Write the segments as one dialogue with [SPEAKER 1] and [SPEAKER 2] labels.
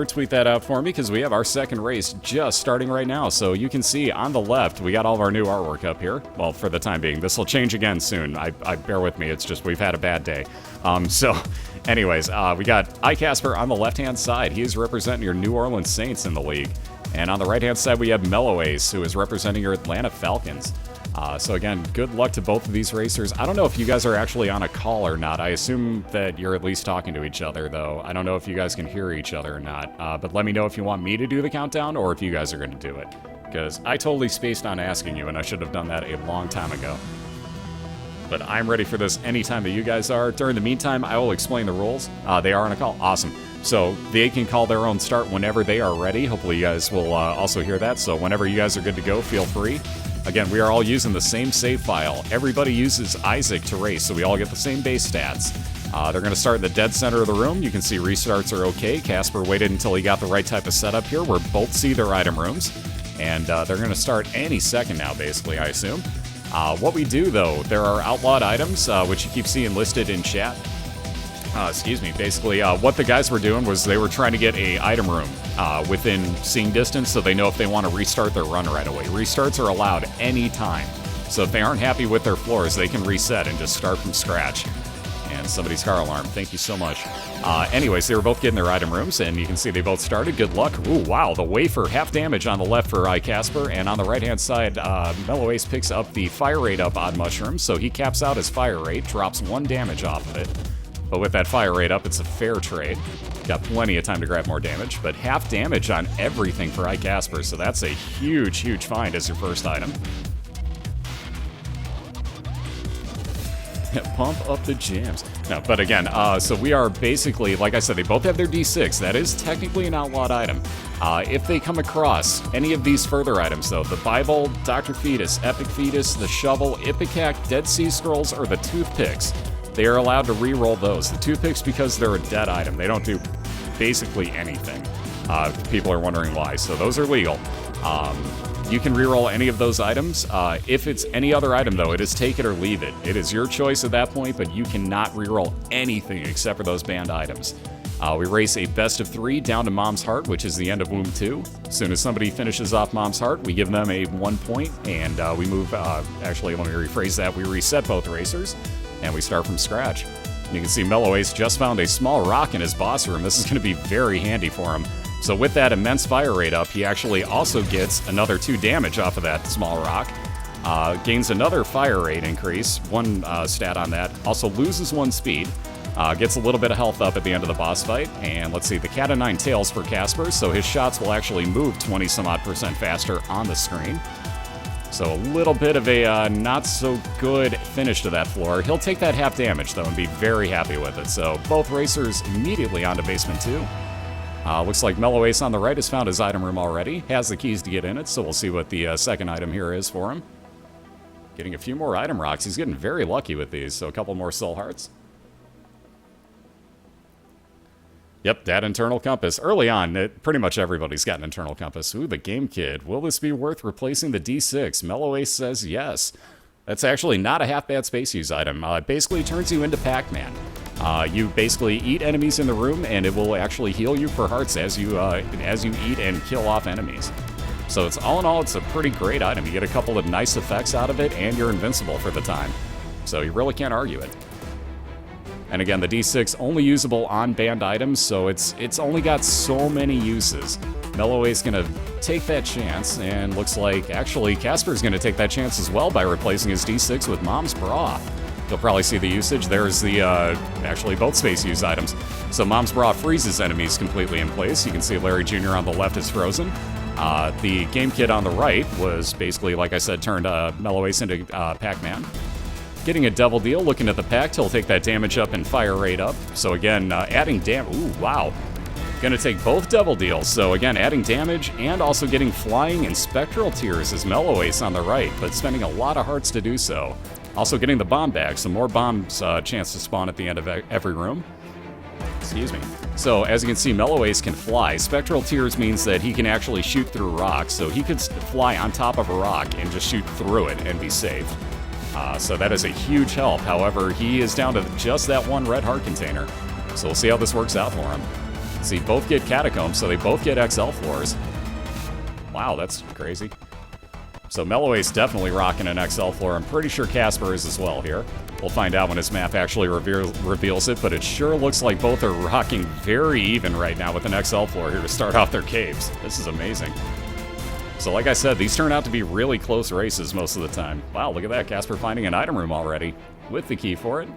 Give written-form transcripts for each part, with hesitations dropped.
[SPEAKER 1] Tweet that out for me because we have our second race just starting right now. So you can see on the left, we got all of our new artwork up here. Well, for the time being, this will change again soon. I bear with me. It's just we've had a bad day. Anyways, we got iKasperr on the left-hand side. He is representing your New Orleans Saints in the league. And on the right-hand side, we have MelloAce, who is representing your Atlanta Falcons. So again, good luck to both of these racers. I don't know if you guys are actually on a call or not. I assume that you're at least talking to each other, though. I don't know if you guys can hear each other or not. But let me know if you want me to do the countdown or if you guys are going to do it. Because I totally spaced on asking you, and I should have done that a long time ago. But I'm ready for this anytime that you guys are. During the meantime, I will explain the rules. They are on a call. Awesome. So they can call their own start whenever they are ready. Hopefully you guys will also hear that. So whenever you guys are good to go, feel free. Again, we are all using the same save file. Everybody uses Isaac to race, so we all get the same base stats. They're going to start in the dead center of the room. You can see restarts are okay. Casper waited until he got the right type of setup here, where both see their item rooms. And they're going to start any second now, basically, I assume. What we do, though, there are outlawed items, which you keep seeing listed in chat. Basically, what the guys were doing was they were trying to get a item room within seeing distance so they know if they want to restart their run right away. Restarts are allowed anytime. So if they aren't happy with their floors, they can reset and just start from scratch. And somebody's car alarm. Thank you so much. Anyways, they were both getting their item rooms, and you can see they both started. Good luck. Ooh, wow. The wafer, half damage on the left for iKasperr, and on the right-hand side, MelloAce picks up the fire rate up odd mushroom, so he caps out his fire rate, drops 1 damage off of it. But with that fire rate up, it's a fair trade. Got plenty of time to grab more damage, but half damage on everything for iKasperr, so that's a huge, huge find as your first item. Pump up the jams. No, but again, so we are basically, like I said, they both have their D6. That is technically an outlawed item. If they come across any of these further items, though, the Bible, Dr. Fetus, Epic Fetus, the Shovel, Ipecac, Dead Sea Scrolls, or the Toothpicks, they are allowed to re-roll those. The Toothpicks, because they're a dead item, they don't do basically anything. People are wondering why, so those are legal. You can re-roll any of those items. If it's any other item, though, it is take it or leave it. It is your choice at that point, but you cannot re-roll anything except for those banned items. We race a best of 3 down to Mom's Heart, which is the end of Womb 2. As soon as somebody finishes off Mom's Heart, we give them a 1 point, and we move, actually, let me rephrase that. We reset both racers, and we start from scratch. You can see MelloAce just found a small rock in his boss room. This is going to be very handy for him. So with that immense fire rate up, he actually also gets another 2 damage off of that small rock. Gains another fire rate increase, 1 stat on that. Also loses 1 speed. Gets a little bit of health up at the end of the boss fight. And let's see, the cat o' nine tails for Casper, so his shots will actually move 20-some-odd% faster on the screen. So a little bit of a not-so-good finish to that floor. He'll take that half damage, though, and be very happy with it. So both racers immediately onto basement 2. Looks like MelloAce on the right has found his item room already. Has the keys to get in it, so we'll see what the second item here is for him. Getting a few more item rocks. He's getting very lucky with these, so a couple more soul hearts. Yep, that internal compass. Early on, pretty much everybody's got an internal compass. Ooh, the Game Kid. Will this be worth replacing the D6? MelloAce says yes. That's actually not a half-bad space use item. It basically turns you into Pac-Man. You basically eat enemies in the room, and it will actually heal you for hearts as you eat and kill off enemies. So it's all in all, it's a pretty great item. You get a couple of nice effects out of it, and you're invincible for the time. So you really can't argue it. And again, the D6 only usable on banned items, so it's only got so many uses. MelloAce gonna take that chance, and looks like actually Casper's gonna take that chance as well by replacing his D6 with Mom's Bra. You'll probably see the usage. There's the, actually both space use items. So Mom's Bra freezes enemies completely in place. You can see Larry Jr. on the left is frozen. The Game Kid on the right was basically, like I said, turned MelloAce into Pac-Man. Getting a double deal, looking at the pact, he'll take that damage up and fire rate up. So again, adding damage, ooh, wow. Gonna take both double deals. So again, adding damage and also getting flying and spectral tears is MelloAce on the right, but spending a lot of hearts to do so. Also getting the bomb back, so more bombs chance to spawn at the end of every room. Excuse me. So as you can see, MelloAce can fly. Spectral tears means that he can actually shoot through rocks, so he could fly on top of a rock and just shoot through it and be safe. So that is a huge help. However, he is down to just that 1 red heart container. So we'll see how this works out for him. See, both get Catacombs, so they both get XL floors. Wow, that's crazy. So MelloAce definitely rocking an XL floor. I'm pretty sure Casper is as well here. We'll find out when his map actually reveals it, but it sure looks like both are rocking very even right now with an XL floor here to start off their caves. This is amazing. So like I said, these turn out to be really close races most of the time. Wow, look at that. Casper finding an item room already with the key for it.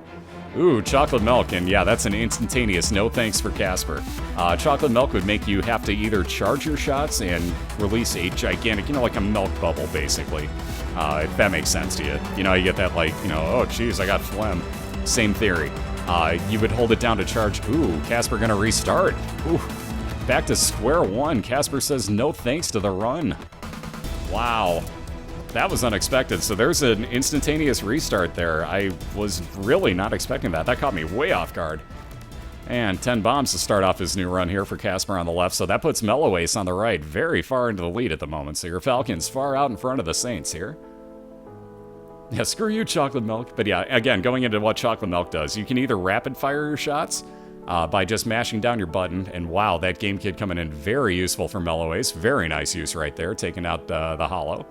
[SPEAKER 1] Ooh, chocolate milk, and yeah, that's an instantaneous no thanks for Casper. Chocolate milk would make you have to either charge your shots and release a gigantic, like a milk bubble, basically. If that makes sense to you. You get that, oh, geez, I got phlegm. Same theory. You would hold it down to charge. Ooh, Casper gonna restart. Ooh, back to square one. Casper says no thanks to the run. Wow. That was unexpected. So there's an instantaneous restart there. I was really not expecting that. That caught me way off guard. And 10 bombs to start off his new run here for Casper on the left. So that puts MelloAce on the right very far into the lead at the moment. So your Falcon's far out in front of the Saints here. Yeah, screw you, chocolate milk. But yeah, again, going into what chocolate milk does, you can either rapid fire your shots by just mashing down your button. And wow, that game kit coming in very useful for MelloAce. Very nice use right there, taking out the hollow.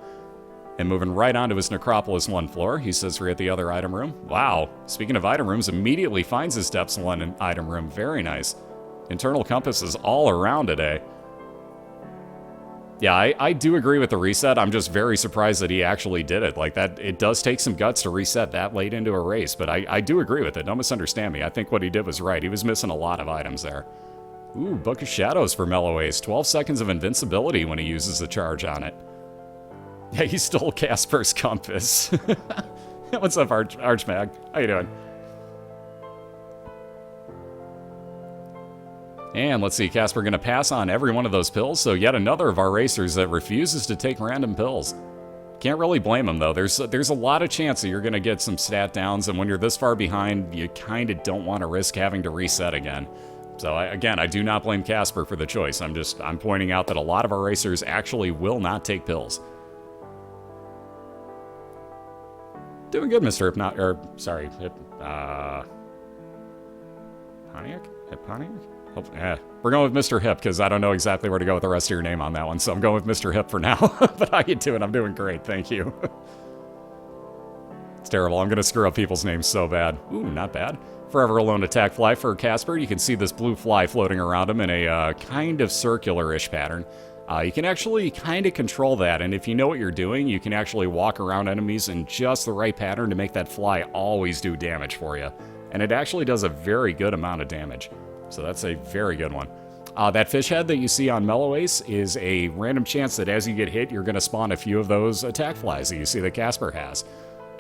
[SPEAKER 1] And moving right onto his Necropolis 1 floor. He says we're at the other item room. Wow. Speaking of item rooms, immediately finds his Depths 1 item room. Very nice. Internal compass is all around today. Yeah, I do agree with the reset. I'm just very surprised that he actually did it. Like that, it does take some guts to reset that late into a race, but I do agree with it. Don't misunderstand me. I think what he did was right. He was missing a lot of items there. Ooh, Book of Shadows for MelloAce. 12 seconds of invincibility when he uses the charge on it. Yeah, he stole Casper's compass. What's up, Archmag? How you doing? And let's see, Casper going to pass on every one of those pills. So yet another of our racers that refuses to take random pills. Can't really blame him, though. There's a lot of chance that you're going to get some stat downs, and when you're this far behind, you kind of don't want to risk having to reset again. So again, I do not blame Casper for the choice. I'm pointing out that a lot of our racers actually will not take pills. Doing good, Mr. Hypnot, or, sorry, Pontiac? Pontiac? We're going with Mr. Hip, because I don't know exactly where to go with the rest of your name on that one, so I'm going with Mr. Hip for now. But how you doing? I'm doing great, thank you. It's terrible, I'm going to screw up people's names so bad. Ooh, not bad. Forever Alone attack fly for Casper. You can see this blue fly floating around him in a kind of circular-ish pattern. You can actually kind of control that, and if you know what you're doing, you can actually walk around enemies in just the right pattern to make that fly always do damage for you. And it actually does a very good amount of damage. So that's a very good one. That fish head that you see on MelloAce is a random chance that as you get hit, you're going to spawn a few of those attack flies that you see that Casper has.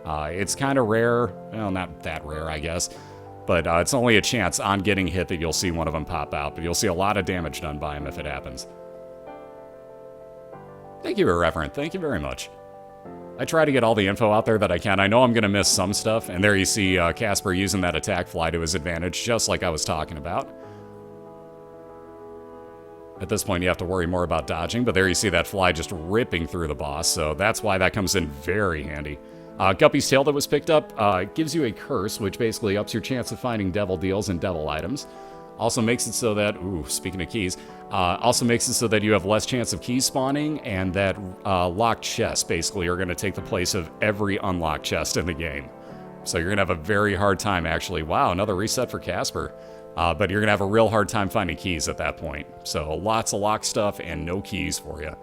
[SPEAKER 1] It's kind of rare. Well, not that rare, I guess. But it's only a chance on getting hit that you'll see one of them pop out. But you'll see a lot of damage done by him if it happens. Thank you, Irreverent. Thank you very much. I try to get all the info out there that I can. I know I'm going to miss some stuff, and there you see Casper using that attack fly to his advantage, just like I was talking about. At this point, you have to worry more about dodging, but there you see that fly just ripping through the boss, so that's why that comes in very handy. Guppy's Tail that was picked up gives you a curse, which basically ups your chance of finding devil deals and devil items. Also makes it so that, ooh, speaking of keys, also makes it so that you have less chance of keys spawning, and that locked chests basically are going to take the place of every unlocked chest in the game. So you're going to have a very hard time, actually. Wow, another reset for Casper. But you're going to have a real hard time finding keys at that point. So lots of locked stuff and no keys for you.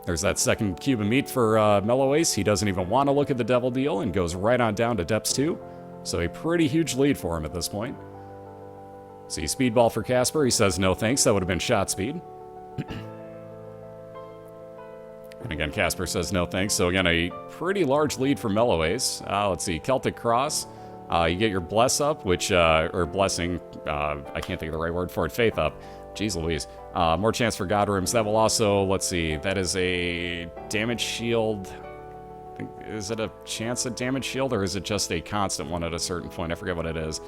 [SPEAKER 1] There's that second cube of meat for MelloAce. He doesn't even want to look at the devil deal and goes right on down to Depths 2. So a pretty huge lead for him at this point. See, speedball for Casper. He says no thanks. That would have been shot speed. And again, Casper says no thanks. So again, a pretty large lead for MelloAce. Let's see, Celtic Cross. You get your Bless up, which, or Blessing, I can't think of the right word for it, Faith up. Jeez Louise. More chance for God Rooms. That will also, let's see, that is a damage shield. Is it a chance at damage shield, or is it just a constant one at a certain point? I forget what it is.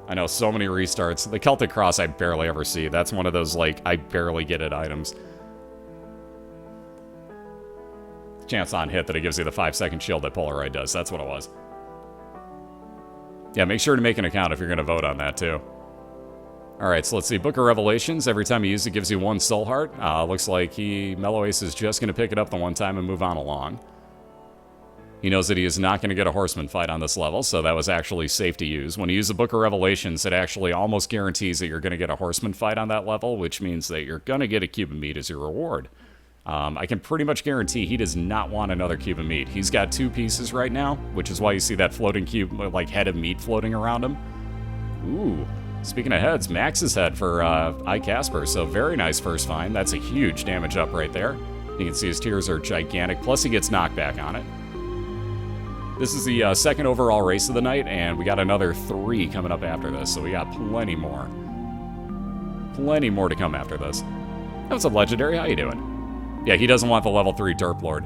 [SPEAKER 1] I know, so many restarts. The Celtic Cross I barely ever see. That's one of those, like, I barely get it items. Chance on hit that it gives you the 5-second shield that Polaroid does. That's what it was. Yeah, make sure to make an account if you're going to vote on that, too. Alright, so let's see. Book of Revelations. Every time you use it, gives you 1 soul heart. Looks like MelloAce is just going to pick it up the one time and move on along. He knows that he is not going to get a horseman fight on this level, so that was actually safe to use. When you use the Book of Revelations, it actually almost guarantees that you're going to get a horseman fight on that level, which means that you're going to get a cube of meat as your reward. I can pretty much guarantee he does not want another cube of meat. He's got 2 pieces right now, which is why you see that floating cube, like head of meat floating around him. Ooh. Speaking of heads, Max's head for iKasperr, so very nice first find. That's a huge damage up right there. You can see his tears are gigantic, plus he gets knockback on it. This is the second overall race of the night, and we got another 3 coming up after this, so we got plenty more. Plenty more to come after this. What's up, Legendary? How you doing? Yeah, he doesn't want the level 3 Derp Lord.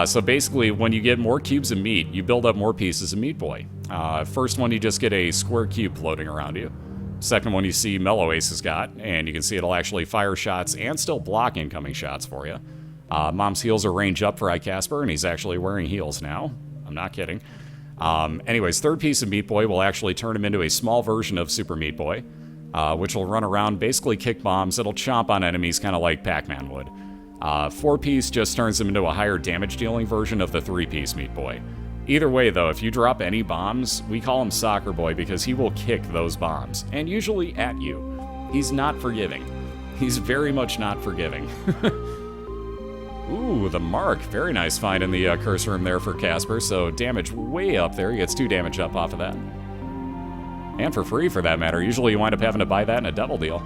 [SPEAKER 1] So basically, when you get more cubes of meat, you build up more pieces of Meat Boy. First one, you just get a square cube floating around you. Second one you see MelloAce has got, and you can see it'll actually fire shots and still block incoming shots for you. Mom's heals are range up for iKasperr, and he's actually wearing heals now. I'm not kidding. Anyways, third piece of Meat Boy will actually turn him into a small version of Super Meat Boy, which will run around, basically kick bombs. It'll chomp on enemies kind of like Pac-Man would. 4-piece just turns him into a higher damage-dealing version of the 3-piece Meat Boy. Either way, though, if you drop any bombs, we call him Soccer Boy because he will kick those bombs, and usually at you. He's not forgiving. He's very much not forgiving. Ooh, the mark. Very nice find in the curse room there for Casper, so damage way up there. He gets 2 damage up off of that. And for free, for that matter. Usually you wind up having to buy that in a double deal.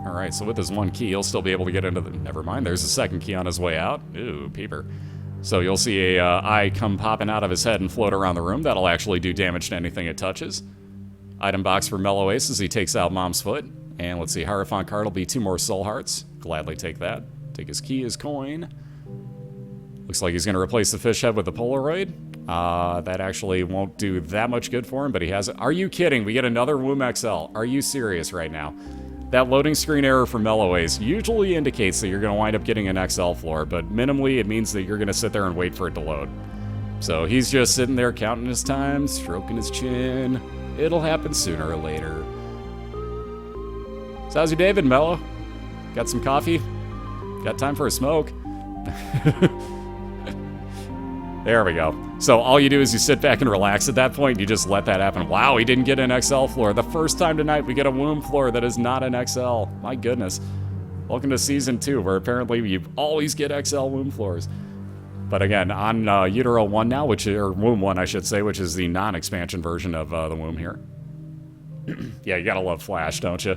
[SPEAKER 1] Alright, so with his 1 key, he'll still be able to get into the... Never mind, there's a 2nd key on his way out. Ooh, peeper. So you'll see a eye come popping out of his head and float around the room. That'll actually do damage to anything it touches. Item box for MelloAce as he takes out Mom's foot. And let's see, Hierophant card will be 2 more soul hearts. Gladly take that. Take his key, his coin. Looks like he's going to replace the fish head with the Polaroid. That actually won't do that much good for him, but he has it. Are you kidding? We get another Womb XL. Are you serious right now? That loading screen error for MelloAce usually indicates that you're going to wind up getting an XL floor, but minimally it means that you're going to sit there and wait for it to load. So he's just sitting there counting his time, stroking his chin. It'll happen sooner or later. So how's your day been, Mello? Got some coffee? Got time for a smoke? There we go. So all you do is you sit back and relax at that point. You just let that happen. Wow, he didn't get an XL floor. The first time tonight we get a womb floor that is not an XL. My goodness. Welcome to Season 2, where apparently you always get XL womb floors. But again, on Utero 1 now, or Womb 1, I should say, which is the non-expansion version of the womb here. Yeah, you gotta love Flash, don't you?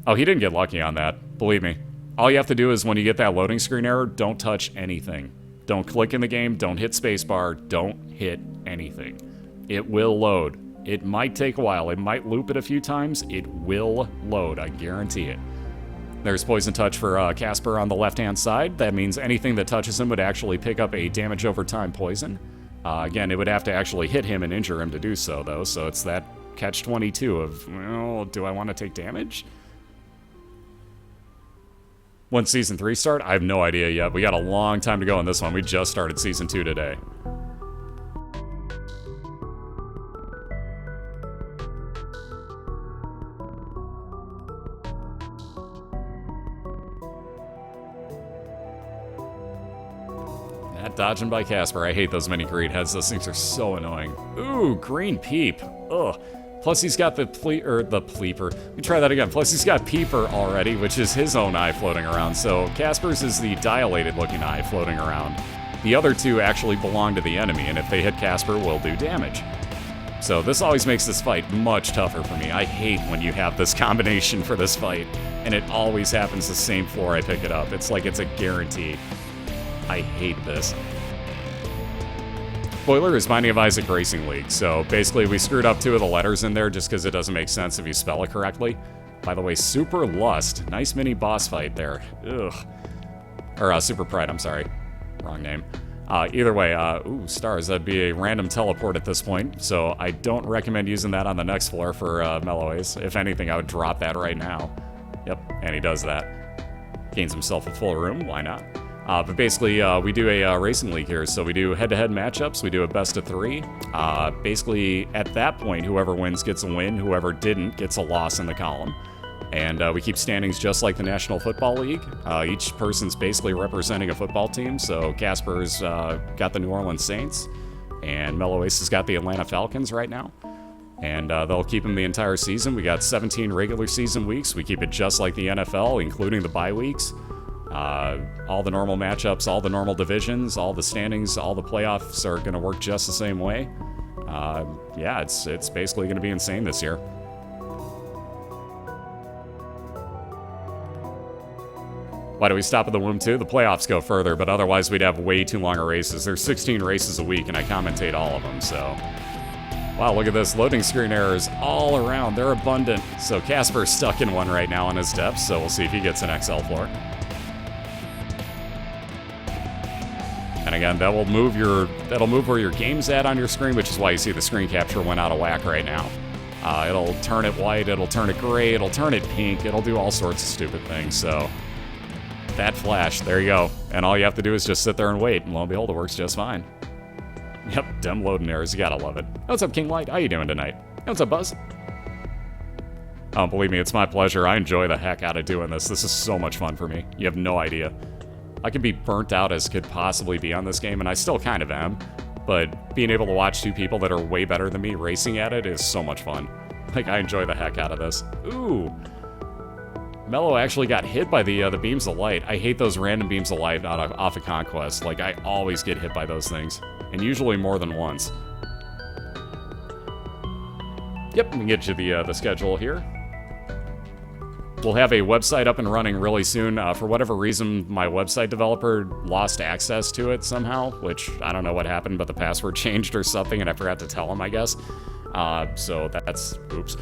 [SPEAKER 1] Oh, he didn't get lucky on that. Believe me. All you have to do is when you get that loading screen error, don't touch anything. Don't click in the game, don't hit spacebar, don't hit anything. It will load. It might take a while, it might loop it a few times, it will load, I guarantee it. There's Poison Touch for Casper on the left-hand side. That means anything that touches him would actually pick up a damage over time poison. Again, it would have to actually hit him and injure him to do so, though, so it's that catch-22 of, well, do I want to take damage? When Season 3 start? I have no idea yet. We got a long time to go on this one. We just started Season 2 today. That dodging by Casper. I hate those mini green heads. Those things are so annoying. Ooh, green peep. Ugh. Plus he's got the Pleeper. Let me try that again. Plus he's got Peeper already, which is his own eye floating around. So Casper's is the dilated looking eye floating around. The other 2 actually belong to the enemy, and if they hit Casper, will do damage. So this always makes this fight much tougher for me. I hate when you have this combination for this fight, and it always happens the same floor I pick it up. It's like it's a guarantee. I hate this. BOILeR is Binding of Isaac Racing League, so basically we screwed up 2 of the letters in there just because it doesn't make sense if you spell it correctly. By the way, Super Lust. Nice mini boss fight there. Ugh. Or Super Pride, I'm sorry. Wrong name. Either way, ooh, stars. That'd be a random teleport at this point, so I don't recommend using that on the next floor for MelloAce. If anything, I would drop that right now. Yep, and he does that. Gains himself a full room, why not? But basically, we do a racing league here, so we do head-to-head matchups, we do a best of 3. Basically, at that point, whoever wins gets a win, whoever didn't gets a loss in the column. And we keep standings just like the National Football League. Each person's basically representing a football team, so Casper's got the New Orleans Saints, and MelloAce has got the Atlanta Falcons right now. And they'll keep them the entire season. We got 17 regular season weeks. We keep it just like the NFL, including the bye weeks. All the normal matchups, all the normal divisions, all the standings, all the playoffs are going to work just the same way. Yeah, it's basically going to be insane this year. Why do we stop at the womb too? The playoffs go further, but otherwise we'd have way too long of races. There's 16 races a week, and I commentate all of them, so... Wow, look at this. Loading screen errors all around. They're abundant. So Casper's stuck in one right now on his depths, so we'll see if he gets an XL floor. And again, that'll move where your game's at on your screen, which is why you see the screen capture went out of whack right now. It'll turn it white, it'll turn it gray, it'll turn it pink, it'll do all sorts of stupid things, so... That flash, there you go. And all you have to do is just sit there and wait, and lo and behold, it works just fine. Yep, dumb loading errors, you gotta love it. What's up, King Light? How you doing tonight? What's up, Buzz? Oh, believe me, it's my pleasure. I enjoy the heck out of doing this. This is so much fun for me. You have no idea. I can be burnt out as could possibly be on this game, and I still kind of am. But being able to watch two people that are way better than me racing at it is so much fun. Like, I enjoy the heck out of this. Ooh. Mello actually got hit by the beams of light. I hate those random beams of light off of Conquest. Like, I always get hit by those things. And usually more than once. Yep, we can get you the schedule here. We'll have a website up and running really soon. For whatever reason, my website developer lost access to it somehow, which I don't know what happened, but the password changed or something, and I forgot to tell him, I guess. So that's... oops.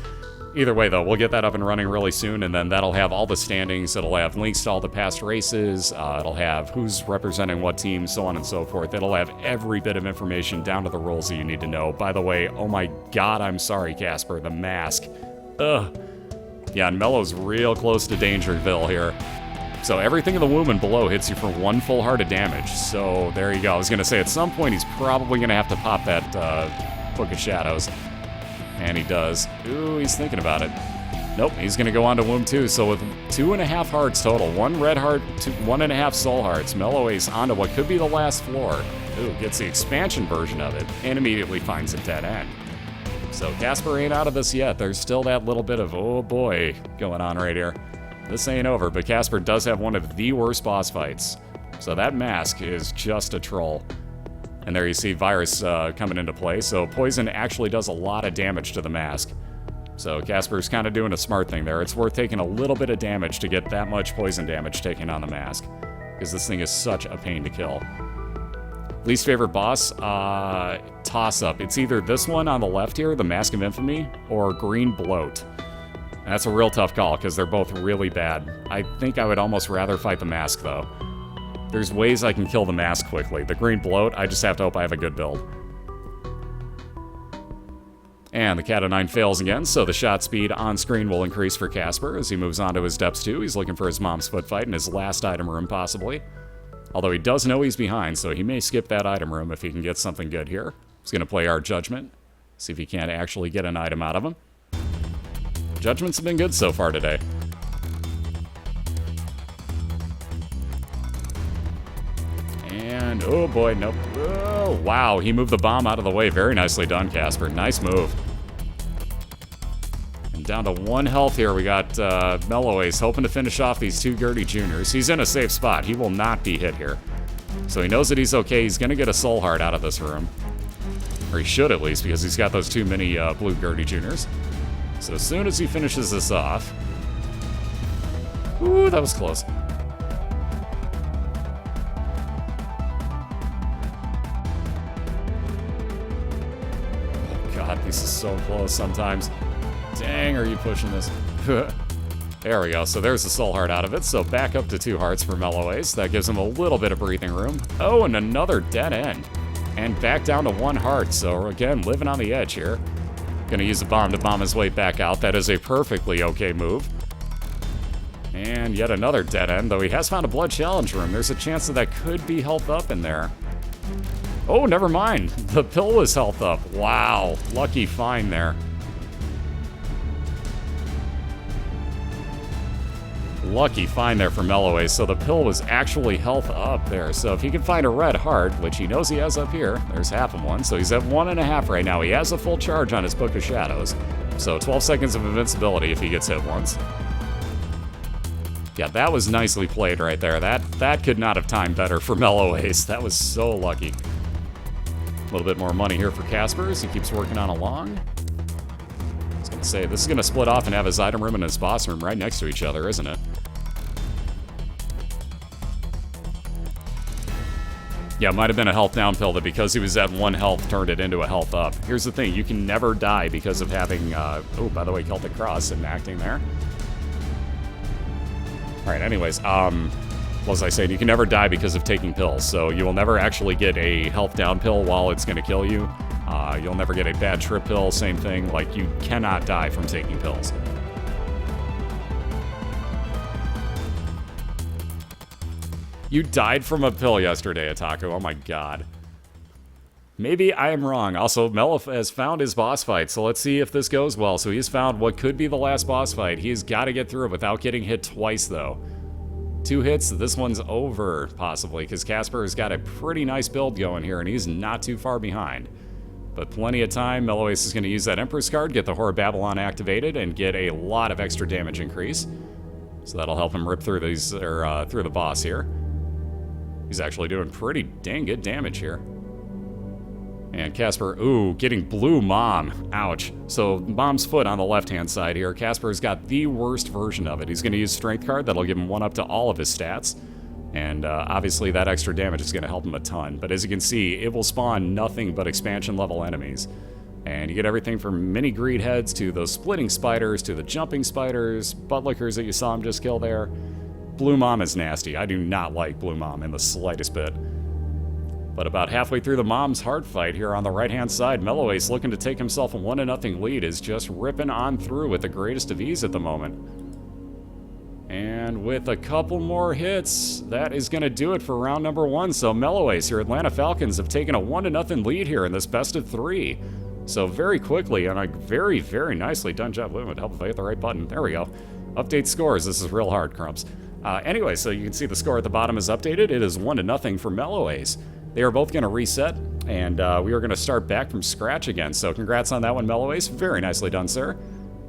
[SPEAKER 1] Either way, though, we'll get that up and running really soon, and then that'll have all the standings. It'll have links to all the past races. It'll have who's representing what team, so on and so forth. It'll have every bit of information down to the rules that you need to know. By the way, oh my god, I'm sorry, Casper, the mask. Ugh. Yeah, and Mello's real close to Dangerville here. So everything in the womb and below hits you for 1 full heart of damage. So there you go. I was going to say, at some point, he's probably going to have to pop that Book of Shadows. And he does. Ooh, he's thinking about it. Nope, he's going to go on to Womb 2. So with 2.5 hearts total, 1 red heart, 1.5 soul hearts, MelloAce onto what could be the last floor. Ooh, gets the expansion version of it, and immediately finds a dead end. So Casper ain't out of this yet. There's still that little bit of, oh boy, going on right here. This ain't over, but Casper does have one of the worst boss fights. So that mask is just a troll. And there you see Virus coming into play, so Poison actually does a lot of damage to the mask. So Casper's kind of doing a smart thing there. It's worth taking a little bit of damage to get that much poison damage taken on the mask, because this thing is such a pain to kill. Least favorite boss? Toss-up. It's either this one on the left here, the Mask of Infamy, or Green Bloat. And that's a real tough call, because they're both really bad. I think I would almost rather fight the mask, though. There's ways I can kill the mask quickly. The Green Bloat, I just have to hope I have a good build. And the Cat of 9 fails again, so the shot speed on screen will increase for Casper as he moves on to his depths 2. He's looking for his mom's foot fight in his last item room, possibly. Although he does know he's behind, so he may skip that item room if he can get something good here. He's going to play our Judgment, see if he can't actually get an item out of him. Judgments have been good so far today. And, oh boy, nope. Oh, wow, he moved the bomb out of the way. Very nicely done, Casper. Nice move. And down to 1 health here. We got MelloAce hoping to finish off these 2 Gertie Juniors. He's in a safe spot. He will not be hit here. So he knows that he's okay. He's going to get a soul heart out of this room. Or he should, at least, because he's got those 2 mini blue Gertie Juniors. So as soon as he finishes this off... Ooh, that was close. God, this is so close sometimes. Dang, are you pushing this? There we go. So there's the soul heart out of it. So back up to 2 hearts for MelloAce. That gives him a little bit of breathing room. Oh, and another dead end. And back down to 1 heart. So again, living on the edge here. Gonna use a bomb to bomb his way back out. That is a perfectly okay move. And yet another dead end, though he has found a blood challenge room. There's a chance that could be health up in there. Oh, never mind. The pill was health up. Wow. Lucky find there. Lucky find there for MelloAce. So the pill was actually health up there. So if he can find a red heart, which he knows he has up here, there's half of one. So he's at 1.5 right now. He has a full charge on his Book of Shadows. So 12 seconds of invincibility if he gets hit once. Yeah, that was nicely played right there. That could not have timed better for MelloAce. That was so lucky. A little bit more money here for Casper as he keeps working on along. I was going to say, this is going to split off and have his item room and his boss room right next to each other, isn't it? Yeah, it might have been a health down pill that because he was at 1 health turned it into a health up. Here's the thing, you can never die because of having, oh, by the way, Celtic Cross enacting there. Alright, anyways, what was I saying? You can never die because of taking pills, so you will never actually get a health down pill while it's going to kill you. You'll never get a bad trip pill, same thing. Like, you cannot die from taking pills. You died from a pill yesterday, Ataku. Oh my god. Maybe I am wrong. Also, Mello has found his boss fight, so let's see if this goes well. So he's found what could be the last boss fight. He's got to get through it without getting hit twice, though. 2 hits, this one's over, possibly, because Casper has got a pretty nice build going here, and he's not too far behind. But plenty of time. MelloAce is going to use that Empress card, get the Whore of Babylon activated, and get a lot of extra damage increase. So that'll help him rip through these, or through the boss here. He's actually doing pretty dang good damage here. And Casper, ooh, getting Blue Mom. Ouch. So Mom's foot on the left-hand side here. Casper's got the worst version of it. He's going to use Strength card. That'll give him 1 up to all of his stats. And obviously that extra damage is going to help him a ton. But as you can see, it will spawn nothing but expansion-level enemies. And you get everything from mini greed heads to those splitting spiders to the jumping spiders, butt lickers that you saw him just kill there. Blue Mom is nasty. I do not like Blue Mom in the slightest bit. But about halfway through the Mom's hard fight here on the right-hand side, MelloAce, looking to take himself a 1-0 lead, is just ripping on through with the greatest of ease at the moment. And with a couple more hits, that is going to do it for round number 1. So MelloAce, your Atlanta Falcons, have taken a 1-0 lead here in this best of 3. So very quickly, and a very, very nicely done job. It would help if I hit the right button. There we go. Update scores. This is real hard, Crumps. Anyway, so you can see the score at the bottom is updated. It is 1-0 for MelloAce. They are both going to reset, and we are going to start back from scratch again. So congrats on that one, MelloAce. Very nicely done, sir.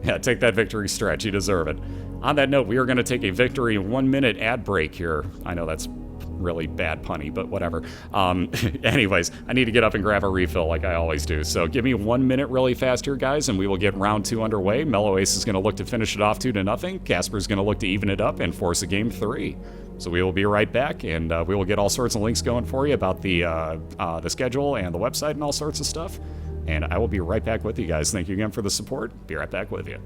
[SPEAKER 1] Yeah, take that victory stretch. You deserve it. On that note, we are going to take a victory 1-minute ad break here. I know that's really bad punny, but whatever. Anyways, I need to get up and grab a refill like I always do. So give me 1 minute really fast here, guys, and we will get round 2 underway. MelloAce is going to look to finish it off 2-0. Casper's going to look to even it up and force a game 3. So we will be right back, and we will get all sorts of links going for you about the schedule and the website and all sorts of stuff. And I will be right back with you guys. Thank you again for the support. Be right back with you.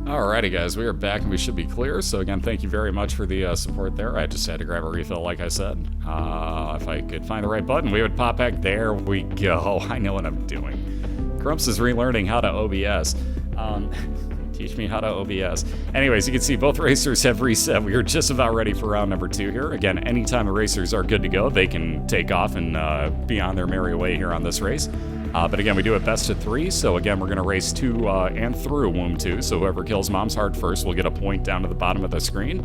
[SPEAKER 1] Alrighty guys, we are back and we should be clear. So again, thank you very much for the support there. I just had to grab a refill like I said. If I could find the right button, we would pop back. There we go. I know what I'm doing. Grumps is relearning how to OBS. Teach me how to OBS. Anyways, you can see both racers have reset. We are just about ready for round number 2 here. Again, anytime the racers are good to go, they can take off and be on their merry way here on this race. But again, we do it best of 3, so again, we're going to race to and through Womb 2, so whoever kills Mom's Heart first will get a point down to the bottom of the screen.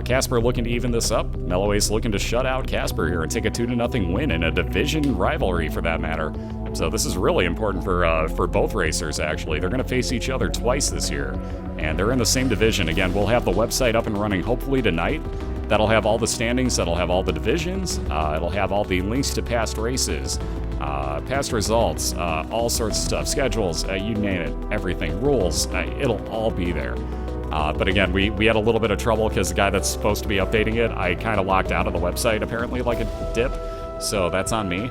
[SPEAKER 1] Casper looking to even this up. MelloAce looking to shut out Casper here and take a 2-0 win in a division rivalry, for that matter. So this is really important for both racers, actually. They're going to face each other twice this year, and they're in the same division. Again, we'll have the website up and running hopefully tonight. That'll have all the standings, that'll have all the divisions, it'll have all the links to past races, past results, all sorts of stuff, schedules, you name it, everything, rules, it'll all be there. But again, we had a little bit of trouble because the guy that's supposed to be updating it, I kind of locked out of the website apparently like a dip. So that's on me.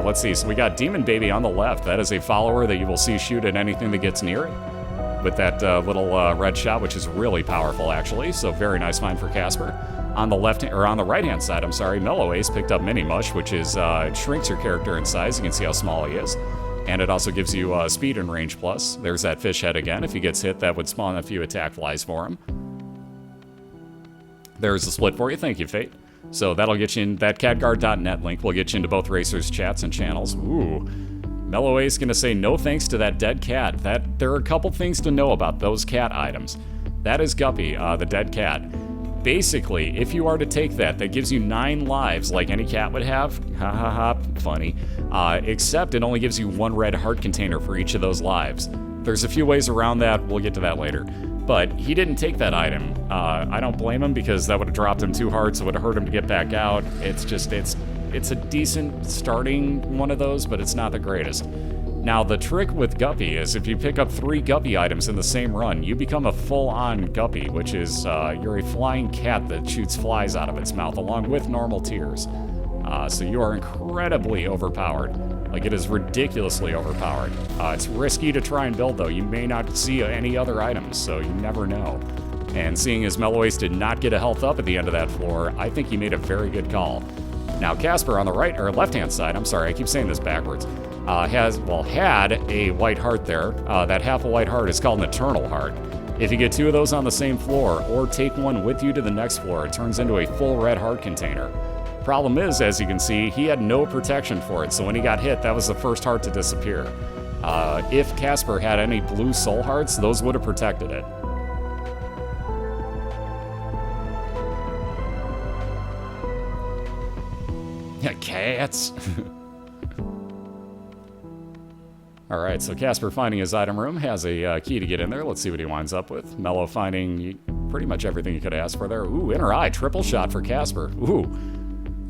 [SPEAKER 1] Let's see, so we got Demon Baby on the left. That is a follower that you will see shoot at anything that gets near it with that little red shot, which is really powerful actually. So very nice find for Casper. On the left, or on the right-hand side, I'm sorry, MelloAce picked up Mini Mush, which is it shrinks your character in size. You can see how small he is. And it also gives you speed and range plus. There's that fish head again. If he gets hit, that would spawn a few attack flies for him. There's a split for you. Thank you, Fate. So that'll get you in, that catguard.net link will get you into both racers' chats and channels. Ooh. MelloAce gonna say no thanks to that dead cat. There are a couple things to know about those cat items. That is Guppy, the dead cat. Basically, if you are to take that gives you 9 lives like any cat would have. Ha ha ha, funny. Except it only gives you 1 red heart container for each of those lives. There's a few ways around that, we'll get to that later. But he didn't take that item. I don't blame him because that would have dropped him 2 hearts, it would have hurt him to get back out. It's just, it's a decent starting one of those, but it's not the greatest. Now, the trick with Guppy is if you pick up 3 Guppy items in the same run, you become a full-on Guppy, which is you're a flying cat that shoots flies out of its mouth, along with normal tears. So you are incredibly overpowered. Like, it is ridiculously overpowered. It's risky to try and build, though. You may not see any other items, so you never know. And seeing as MelloAce did not get a health up at the end of that floor, I think he made a very good call. Now, Casper on the right, or left-hand side, I'm sorry, I keep saying this backwards, had a white heart there. That half a white heart is called an eternal heart. If you get 2 of those on the same floor, or take one with you to the next floor, it turns into a full red heart container. Problem is, as you can see, he had no protection for it, so when he got hit, that was the first heart to disappear. If Casper had any blue soul hearts, those would have protected it. Yeah, cats. Alright, so Casper finding his item room, has a key to get in there. Let's see what he winds up with. Mello finding pretty much everything he could ask for there. Ooh, inner eye, triple shot for Casper. Ooh.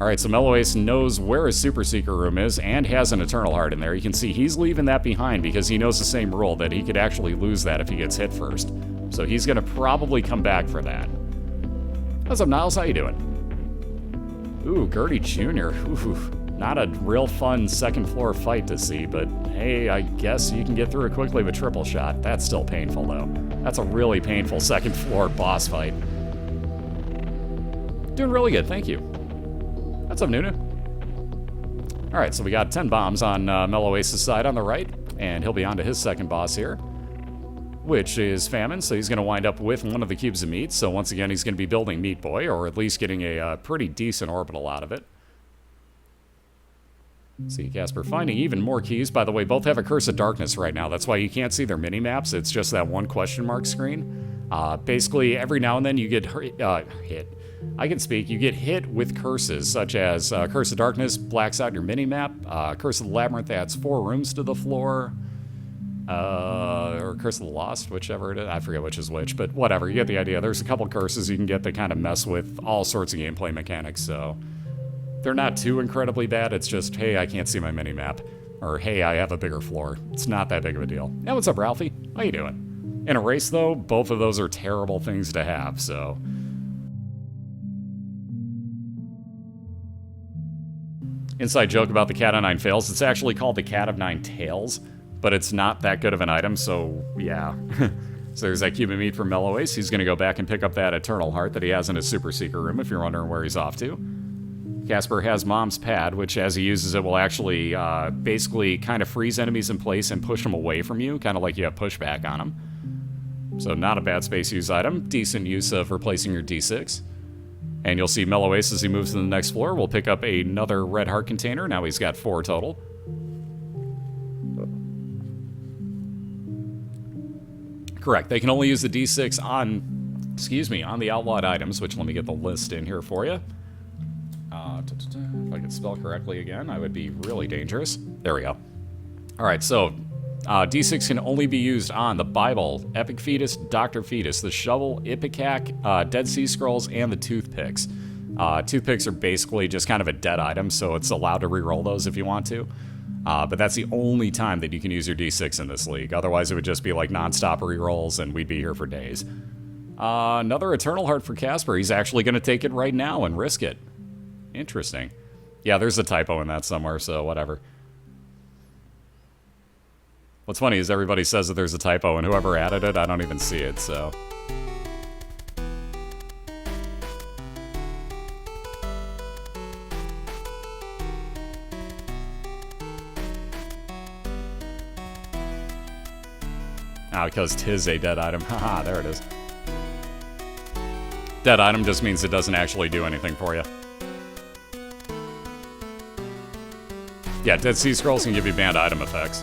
[SPEAKER 1] Alright, so MelloAce knows where his Super Seeker room is and has an Eternal Heart in there. You can see he's leaving that behind because he knows the same rule, that he could actually lose that if he gets hit first. So he's going to probably come back for that. What's up, Niles? How you doing? Ooh, Gertie Jr. Ooh, not a real fun second floor fight to see, but hey, I guess you can get through it quickly with triple shot. That's still painful, though. That's a really painful second floor boss fight. Doing really good, thank you. What's up, Nunu? Alright, so we got 10 bombs on MelloAce's side on the right, and he'll be on to his second boss here, which is Famine, so he's going to wind up with one of the cubes of meat. So once again, he's going to be building Meat Boy, or at least getting a pretty decent orbital out of it. See, Casper finding even more keys. By the way, both have a Curse of Darkness right now. That's why you can't see their mini-maps. It's just that one question mark screen. Basically, every now and then you get hit. I can speak. You get hit with curses, such as Curse of Darkness blacks out your mini-map. Curse of the Labyrinth adds 4 rooms to the floor. Or Curse of the Lost, whichever it is. I forget which is which, but whatever. You get the idea. There's a couple curses you can get that kind of mess with all sorts of gameplay mechanics, so they're not too incredibly bad. It's just, hey, I can't see my mini-map. Or, hey, I have a bigger floor. It's not that big of a deal. Hey, what's up, Ralphie? How you doing? In a race, though, both of those are terrible things to have, so inside joke about the Cat of 9 Fails. It's actually called the Cat of 9 Tails, but it's not that good of an item, so yeah. So there's that cube of meat from MelloAce. He's going to go back and pick up that Eternal Heart that he has in his Super Seeker room, if you're wondering where he's off to. Casper has Mom's Pad, which as he uses it will actually basically kind of freeze enemies in place and push them away from you, kind of like you have pushback on them. So not a bad space use item. Decent use of replacing your D6. And you'll see MelloAce as he moves to the next floor will pick up another red heart container. Now he's got 4 total. Correct. They can only use the D6 on, on the outlawed items, which let me get the list in here for you. If I could spell correctly again, I would be really dangerous. There we go. All right, so D6 can only be used on the Bible, Epic Fetus, Dr. Fetus, the Shovel, Ipecac, Dead Sea Scrolls, and the Toothpicks. Toothpicks are basically just kind of a dead item, so it's allowed to reroll those if you want to. But that's the only time that you can use your D6 in this league. Otherwise, it would just be like non-stop rerolls, and we'd be here for days. Another Eternal Heart for Casper. He's actually going to take it right now and risk it. Interesting. Yeah, there's a typo in that somewhere, so whatever. What's funny is everybody says that there's a typo, and whoever added it, I don't even see it, so... because 'tis a dead item. Haha, there it is. Dead item just means it doesn't actually do anything for you. Yeah, Dead Sea Scrolls can give you banned item effects.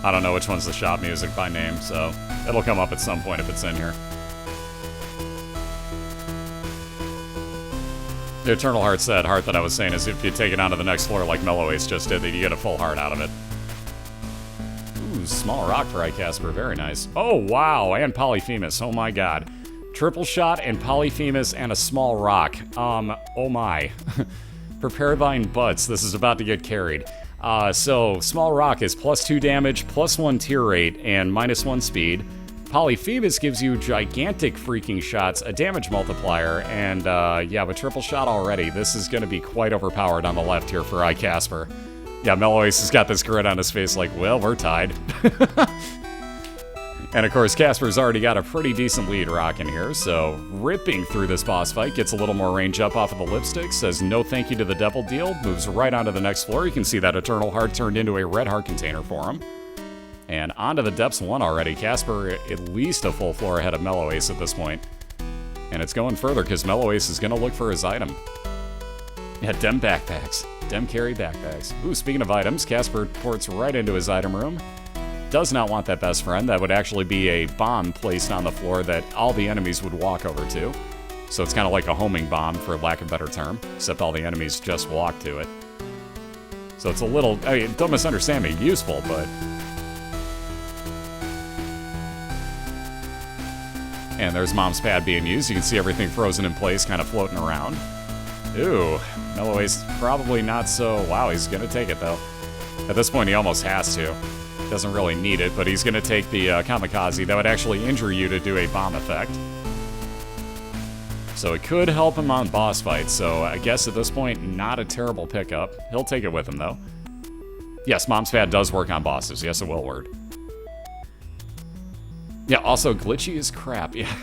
[SPEAKER 1] I don't know which one's the shop music by name, so it'll come up at some point if it's in here. The Eternal Heart said, heart that I was saying is if you take it onto the next floor like MelloAce just did, then you get a full heart out of it. Ooh, small rock for iKasperr, very nice. Oh, wow, and Polyphemus, oh my god. Triple shot and Polyphemus and a small rock. Oh my. Prepare thine butts, this is about to get carried. So, small rock is +2 damage, +1 tier rate, and -1 speed. Polyphemus gives you gigantic freaking shots, a damage multiplier, and yeah, with triple shot already, this is going to be quite overpowered on the left here for iKasperr. Yeah, MelloAce has got this grin on his face like, well, we're tied. And of course, Casper's already got a pretty decent lead rocking here, so ripping through this boss fight, gets a little more range up off of the lipstick, says no thank you to the devil deal, moves right onto the next floor. You can see that Eternal Heart turned into a red heart container for him. And onto the depths 1 already. Casper at least a full floor ahead of MelloAce at this point. And it's going further because MelloAce is going to look for his item. Yeah, dem backpacks. Dem carry backpacks. Ooh, speaking of items, Casper ports right into his item room. Does not want that best friend. That would actually be a bomb placed on the floor that all the enemies would walk over to. So it's kind of like a homing bomb, for lack of a better term, except all the enemies just walk to it. So it's a little, I mean, don't misunderstand me, useful, but... And there's Mom's Pad being used. You can see everything frozen in place, kind of floating around. Ooh, MelloAce probably not so... Wow, he's going to take it, though. At this point, he almost has to. Doesn't really need it, but he's going to take the kamikaze. That would actually injure you to do a bomb effect. So it could help him on boss fights, so I guess at this point, not a terrible pickup. He'll take it with him, though. Yes, Mom's Pad does work on bosses. Yes, it will work. Yeah, also glitchy as crap, yeah.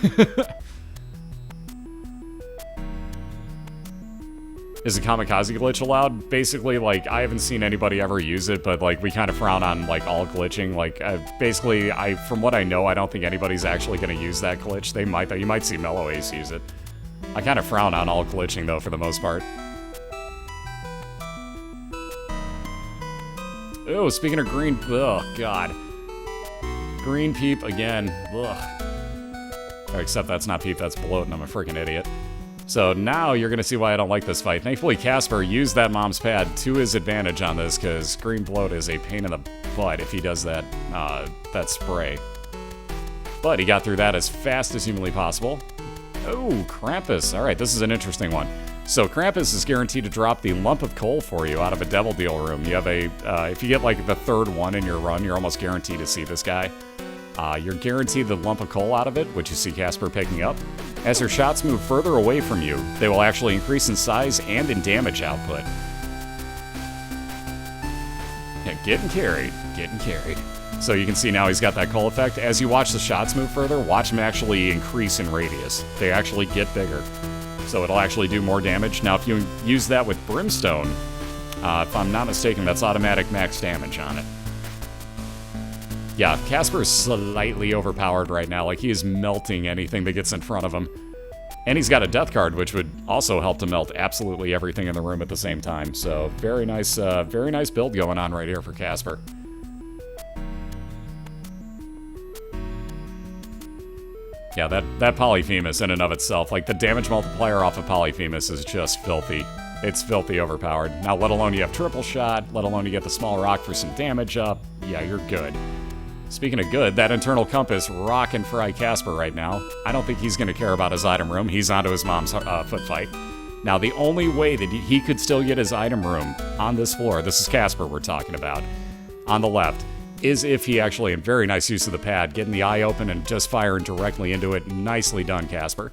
[SPEAKER 1] Is a kamikaze glitch allowed? Basically, like, I haven't seen anybody ever use it, but, like, we kind of frown on, like, all glitching. Like, basically, from what I know, I don't think anybody's actually going to use that glitch. They might, though. You might see MelloAce use it. I kind of frown on all glitching, though, for the most part. Oh, speaking of green... Oh, God. Green Peep again. Ugh. Except that's not Peep, that's Bloat, and I'm a freaking idiot. So now you're going to see why I don't like this fight. Thankfully, Casper used that Mom's Pad to his advantage on this, because Green Bloat is a pain in the butt if he does that, that spray. But he got through that as fast as humanly possible. Oh, Krampus. Alright, this is an interesting one. So Krampus is guaranteed to drop the lump of coal for you out of a Devil Deal room. You have a, if you get like the 3rd one in your run, you're almost guaranteed to see this guy. You're guaranteed the lump of coal out of it, which you see Casper picking up. As your shots move further away from you, they will actually increase in size and in damage output. Yeah, getting carried, getting carried. So you can see now he's got that cull effect. As you watch the shots move further, watch them actually increase in radius. They actually get bigger. So it'll actually do more damage. Now, if you use that with Brimstone, if I'm not mistaken, that's automatic max damage on it. Yeah, Casper is slightly overpowered right now. Like, he is melting anything that gets in front of him. And he's got a death card, which would also help to melt absolutely everything in the room at the same time. So, very nice build going on right here for Casper. Yeah, that Polyphemus in and of itself, like the damage multiplier off of Polyphemus is just filthy. It's filthy overpowered. Now, let alone you have triple shot, let alone you get the small rock for some damage up, yeah, you're good. Speaking of good, that internal compass rocking for iKasperr right now. I don't think he's going to care about his item room. He's onto his mom's foot fight. Now, the only way that he could still get his item room on this floor, this is Casper we're talking about, on the left, is if he actually, in very nice use of the pad, getting the eye open and just firing directly into it. Nicely done, Casper.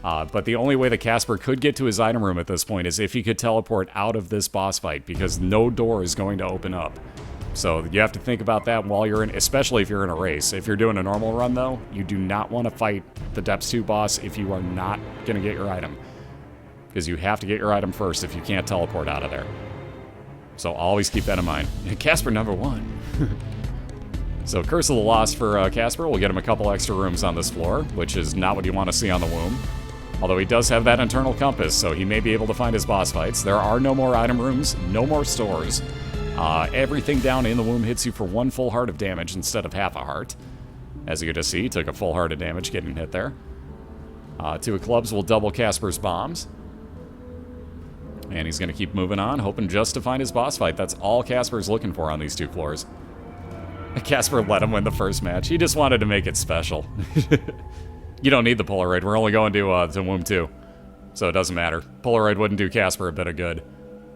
[SPEAKER 1] But the only way that Casper could get to his item room at this point is if he could teleport out of this boss fight, because no door is going to open up. So you have to think about that while you're in, especially if you're in a race. If you're doing a normal run, though, you do not want to fight the Depths 2 boss if you are not going to get your item. Because you have to get your item first if you can't teleport out of there. So always keep that in mind. Casper number 1. So Curse of the Lost for Casper. We'll get him a couple extra rooms on this floor, which is not what you want to see on the womb. Although he does have that internal compass, so he may be able to find his boss fights. There are no more item rooms, no more stores. Everything down in the womb hits you for 1 full heart of damage instead of half a heart. As you get to see, he took a full heart of damage getting hit there. 2 of clubs will double Casper's bombs. And he's going to keep moving on, hoping just to find his boss fight. That's all Casper's looking for on these 2 floors. Casper let him win the first match. He just wanted to make it special. You don't need the Polaroid. We're only going to Womb 2. So it doesn't matter. Polaroid wouldn't do Casper a bit of good.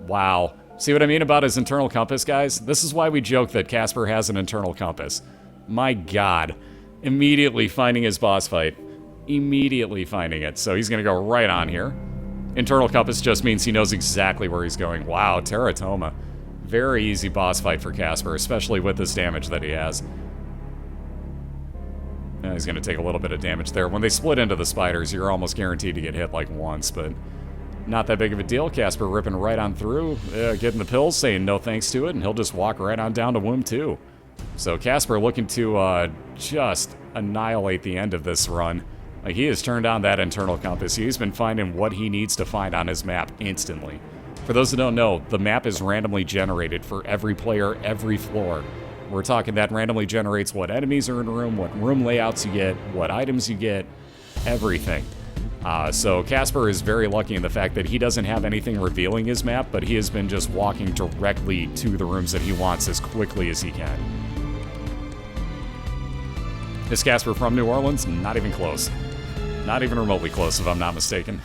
[SPEAKER 1] Wow. See what I mean about his internal compass, guys? This is why we joke that Casper has an internal compass. My God. Immediately finding his boss fight. Immediately finding it. So he's going to go right on here. Internal compass just means he knows exactly where he's going. Wow, Teratoma. Very easy boss fight for Casper, especially with this damage that he has. He's going to take a little bit of damage there. When they split into the spiders, you're almost guaranteed to get hit like once, but not that big of a deal. Casper ripping right on through, getting the pills, saying no thanks to it, and he'll just walk right on down to Womb 2. So Casper looking to just annihilate the end of this run. Like, he has turned on that internal compass. He's been finding what he needs to find on his map instantly. For those who don't know, the map is randomly generated for every player, every floor. We're talking that randomly generates what enemies are in a room, what room layouts you get, what items you get, everything. So Casper is very lucky in the fact that he doesn't have anything revealing his map, but he has been just walking directly to the rooms that he wants as quickly as he can. Is Casper from New Orleans? Not even close. Not even remotely close, if I'm not mistaken.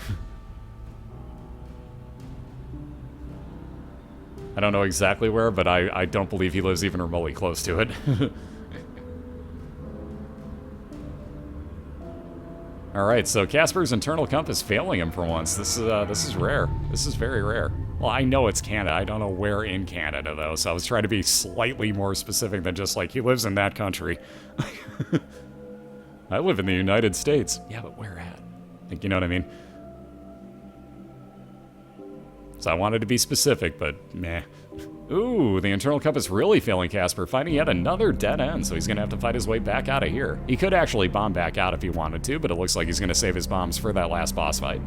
[SPEAKER 1] I don't know exactly where, but I don't believe he lives even remotely close to it. Alright, so Casper's internal compass failing him for once. This is rare. This is very rare. Well, I know it's Canada. I don't know where in Canada, though, so I was trying to be slightly more specific than just, like, he lives in that country. I live in the United States. Yeah, but where at? Like, you know what I mean? So I wanted to be specific, but meh. Ooh, the internal compass really failing Casper, finding yet another dead end, so he's going to have to fight his way back out of here. He could actually bomb back out if he wanted to, but it looks like he's going to save his bombs for that last boss fight.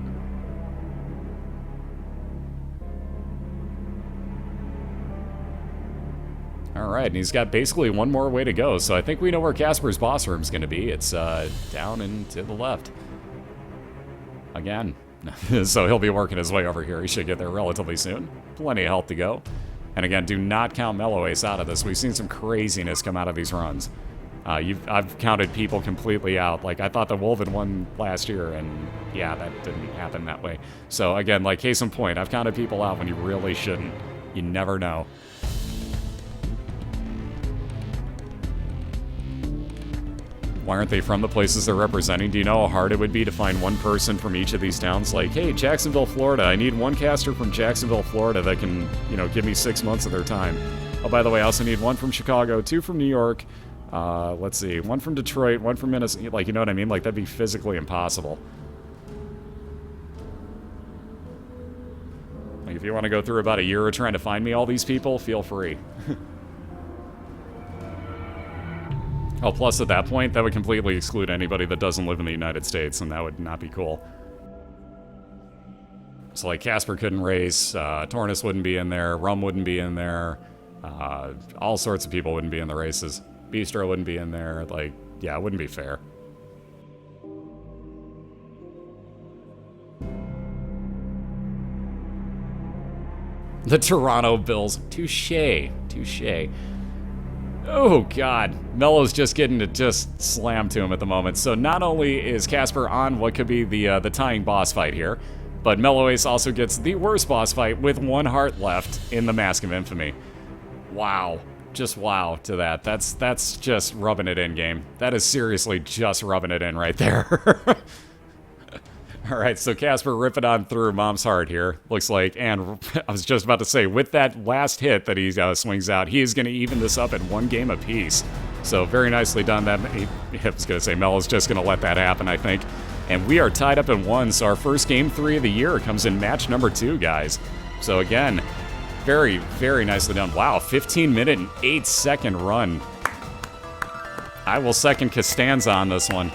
[SPEAKER 1] Alright, and he's got basically one more way to go, so I think we know where Casper's boss room's going to be. It's down and to the left. Again. So he'll be working his way over here. He should get there relatively soon. Plenty of health to go. And again, do not count MelloAce out of this. We've seen some craziness come out of these runs. I've counted people completely out. Like, I thought the Wolven won last year, and yeah, that didn't happen that way. So again, like, case in point, I've counted people out when you really shouldn't. You never know. Why aren't they from the places they're representing? Do you know how hard it would be to find one person from each of these towns? Like, hey, Jacksonville, Florida, I need one caster from Jacksonville, Florida that can, you know, give me 6 months of their time. Oh, by the way, I also need one from Chicago, 2 from New York, Let's see. One from Detroit, one from Minnesota. Like, you know what I mean? Like, that'd be physically impossible. Like, if you want to go through about a year trying to find me all these people, feel free. Oh, plus at that point, that would completely exclude anybody that doesn't live in the United States, and that would not be cool. So, like, Casper couldn't race, Tornus wouldn't be in there, Rum wouldn't be in there, all sorts of people wouldn't be in the races. Bistro wouldn't be in there, like, yeah, it wouldn't be fair. The Toronto Bills. Touche. Touche. Oh, God. Mello's just getting to just slam to him at the moment. So not only is Casper on what could be the tying boss fight here, but MelloAce also gets the worst boss fight with 1 heart left in the Mask of Infamy. Wow. Just wow to that. That's just rubbing it in, game. That is seriously just rubbing it in right there. Alright, so Casper ripping on through Mom's heart here, looks like, and I was just about to say, with that last hit that he swings out, he is going to even this up in 1 game apiece. So very nicely done. That I was going to say, Mello's just going to let that happen, I think. And we are tied up in 1, so our first game 3 of the year comes in match number 2, guys. So again, very, very nicely done. Wow, 15-minute and 8-second run. I will second Costanza on this one.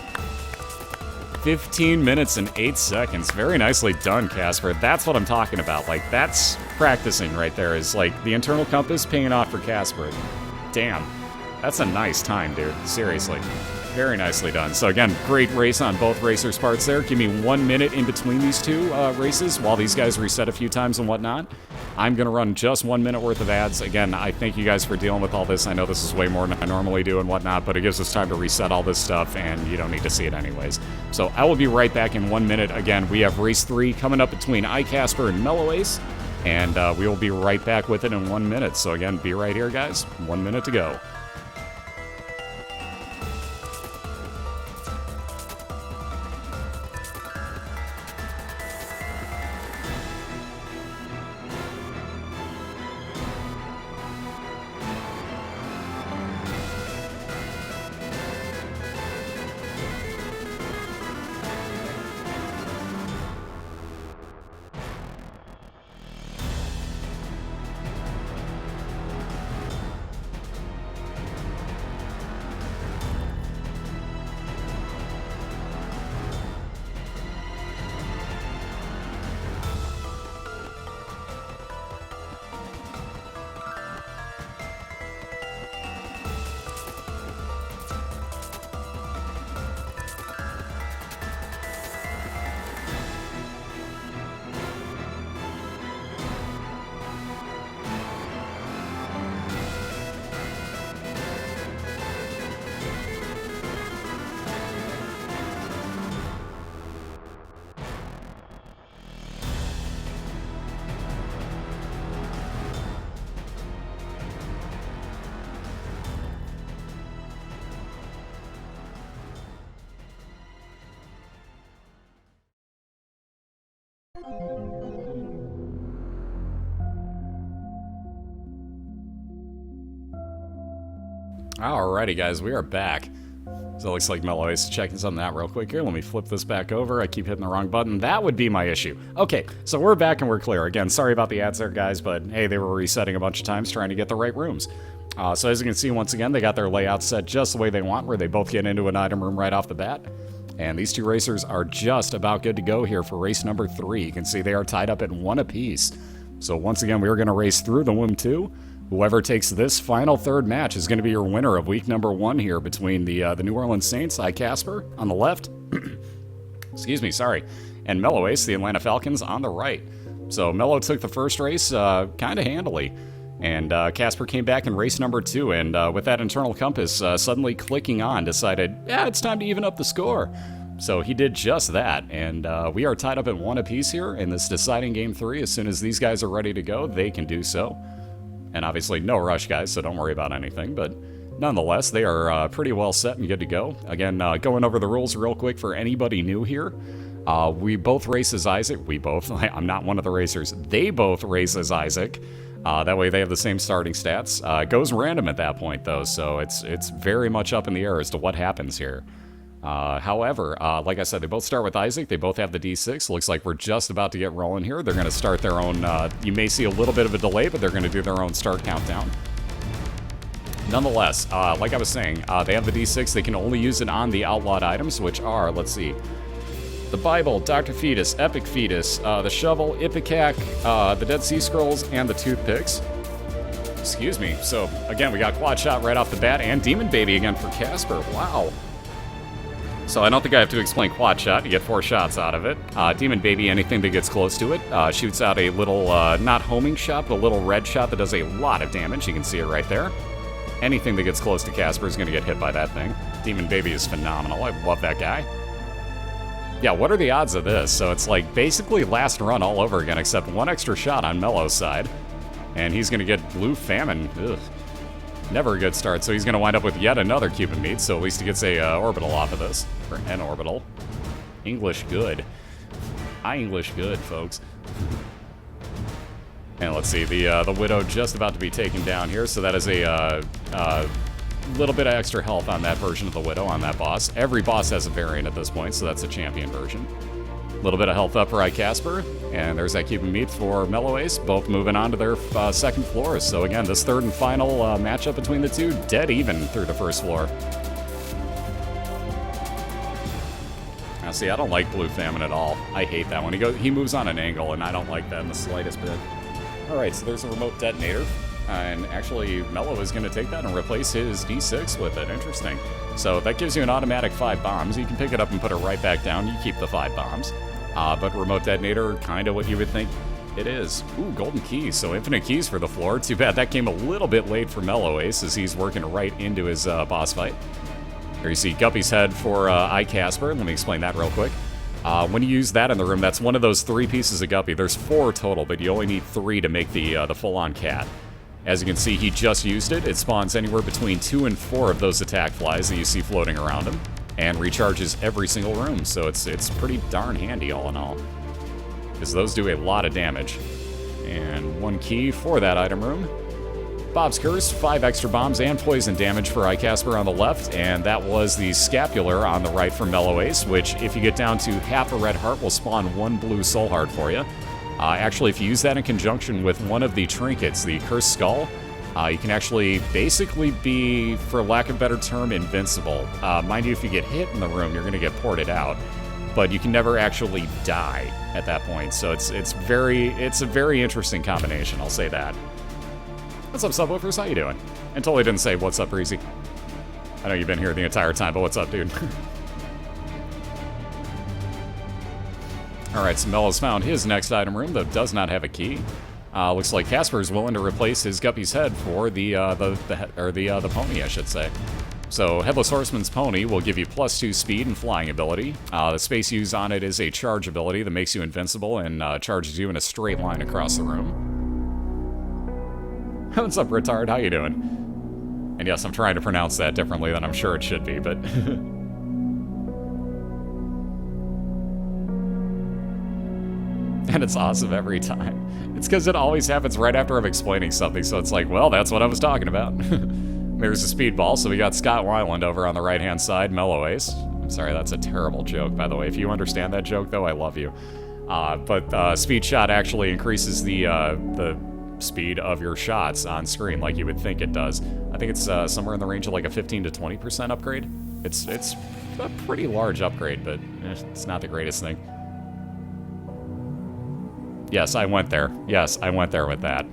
[SPEAKER 1] 15 minutes and 8 seconds. Very nicely done, Casper. That's what I'm talking about. Like, that's practicing right there. Is like the internal compass paying off for Casper. Damn. That's a nice time, dude. Seriously. Very nicely done. So again, great race on both racers' parts there. Give me 1 minute in between these 2 races while these guys reset a few times and whatnot. I'm going to run just 1 minute worth of ads. Again, I thank you guys for dealing with all this. I know this is way more than I normally do and whatnot, but it gives us time to reset all this stuff, and you don't need to see it anyways. So I will be right back in 1 minute. Again, we have race 3 coming up between iKasperr and MelloAce, and we will be right back with it in 1 minute. So again, be right here, guys. 1 minute to go. Alrighty, guys, we are back. So it looks like MelloAce is checking something out real quick here. Let me flip this back over. I keep hitting the wrong button. That would be my issue. Okay, so we're back and we're clear. Again, sorry about the ads there, guys, but hey, they were resetting a bunch of times trying to get the right rooms. So as you can see, once again, they got their layout set just the way they want, where they both get into an item room right off the bat. And these 2 racers are just about good to go here for race number 3. You can see they are tied up at 1 apiece. So once again, we are going to race through the Womb 2. Whoever takes this final 3rd match is going to be your winner of week number 1 here between the New Orleans Saints, iKasperr, on the left. Excuse me, sorry. And MelloAce, the Atlanta Falcons, on the right. So Mello took the first race kind of handily. And Casper came back in race number 2, and with that internal compass suddenly clicking on, decided, yeah, it's time to even up the score. So he did just that, and we are tied up at 1 apiece here in this deciding game 3. As soon as these guys are ready to go, they can do so. And obviously no rush, guys, so don't worry about anything, but nonetheless, they are pretty well set and good to go. Again, going over the rules real quick for anybody new here. We both race as Isaac. We both, I'm not one of the racers. They both race as Isaac. That way they have the same starting stats. It goes random at that point, though, so it's very much up in the air as to what happens here. However, like I said, they both start with Isaac. They both have the D6. Looks like we're just about to get rolling here. They're going to start their own... you may see a little bit of a delay, but they're going to do their own start countdown. Nonetheless, like I was saying, they have the D6. They can only use it on the outlawed items, which are, let's see... The Bible, Dr. Fetus, Epic Fetus, the Shovel, Ipecac, the Dead Sea Scrolls, and the Toothpicks. Excuse me. So, again, we got Quad Shot right off the bat, and Demon Baby again for Casper. Wow. So I don't think I have to explain Quad Shot. You get 4 shots out of it. Demon Baby, anything that gets close to it, shoots out a little, not homing shot, but a little red shot that does a lot of damage. You can see it right there. Anything that gets close to Casper is going to get hit by that thing. Demon Baby is phenomenal. I love that guy. Yeah, what are the odds of this? So it's like basically last run all over again, except 1 extra shot on Mello's side. And he's going to get Blue Famine. Ugh. Never a good start, so he's going to wind up with yet another Cupid meat, so at least he gets a orbital off of this. Or an orbital. English good. English good, folks. And let's see, the Widow just about to be taken down here, so that is a little bit of extra health on that version of the Widow, on that boss. Every boss has a variant at this point, so that's a champion version. A little bit of health up for iKasperr, and there's that Cupid meat for MelloAce, both moving on to their second floors. So again, this third and final matchup between the two, dead even through the first floor. Now see, I don't like Blue Famine at all. I hate that one. He moves on an angle, and I don't like that in the slightest bit. Alright, so there's a remote detonator. And actually, Mello is going to take that and replace his D6 with it. Interesting. So that gives you an automatic 5 bombs. You can pick it up and put it right back down. You keep the 5 bombs. But remote detonator, kind of what you would think it is. Ooh, golden keys. So infinite keys for the floor. Too bad that came a little bit late for MelloAce as he's working right into his boss fight. Here you see Guppy's head for iKasperr. Let me explain that real quick. When you use that in the room, that's one of those 3 pieces of Guppy. There's 4 total, but you only need 3 to make the full-on cat. As you can see, he just used it. It spawns anywhere between 2 and 4 of those attack flies that you see floating around him, and recharges every single room, so it's pretty darn handy all in all. Because those do a lot of damage. And 1 key for that item room. Bob's Curse, 5 extra bombs and poison damage for iKasperr on the left, and that was the Scapular on the right for MelloAce, which, if you get down to half a red heart, will spawn 1 blue soul heart for you. Actually, if you use that in conjunction with one of the trinkets, the Cursed Skull, you can actually basically be, for lack of a better term, invincible. Mind you, if you get hit in the room, you're going to get ported out, but you can never actually die at that point. So it's a very interesting combination, I'll say that. What's up, Subwoofers? How you doing? And totally didn't say, what's up, Breezy? I know you've been here the entire time, but what's up, dude? Alright, so Mello's found his next item room that does not have a key. Looks like Casper's willing to replace his Guppy's head for the pony, I should say. So, Headless Horseman's pony will give you +2 speed and flying ability. The space used on it is a charge ability that makes you invincible and charges you in a straight line across the room. What's up, Retard? How you doing? And yes, I'm trying to pronounce that differently than I'm sure it should be, but... And it's awesome every time. It's because it always happens right after I'm explaining something, so it's like, well, that's what I was talking about. There's a speedball, so we got Scott Weiland over on the right-hand side, MelloAce. I'm sorry, that's a terrible joke, by the way. If you understand that joke, though, I love you. But Speed Shot actually increases the speed of your shots on screen like you would think it does. I think it's somewhere in the range of like a 15 to 20% upgrade. It's a pretty large upgrade, but it's not the greatest thing. Yes, I went there. Yes, I went there with that.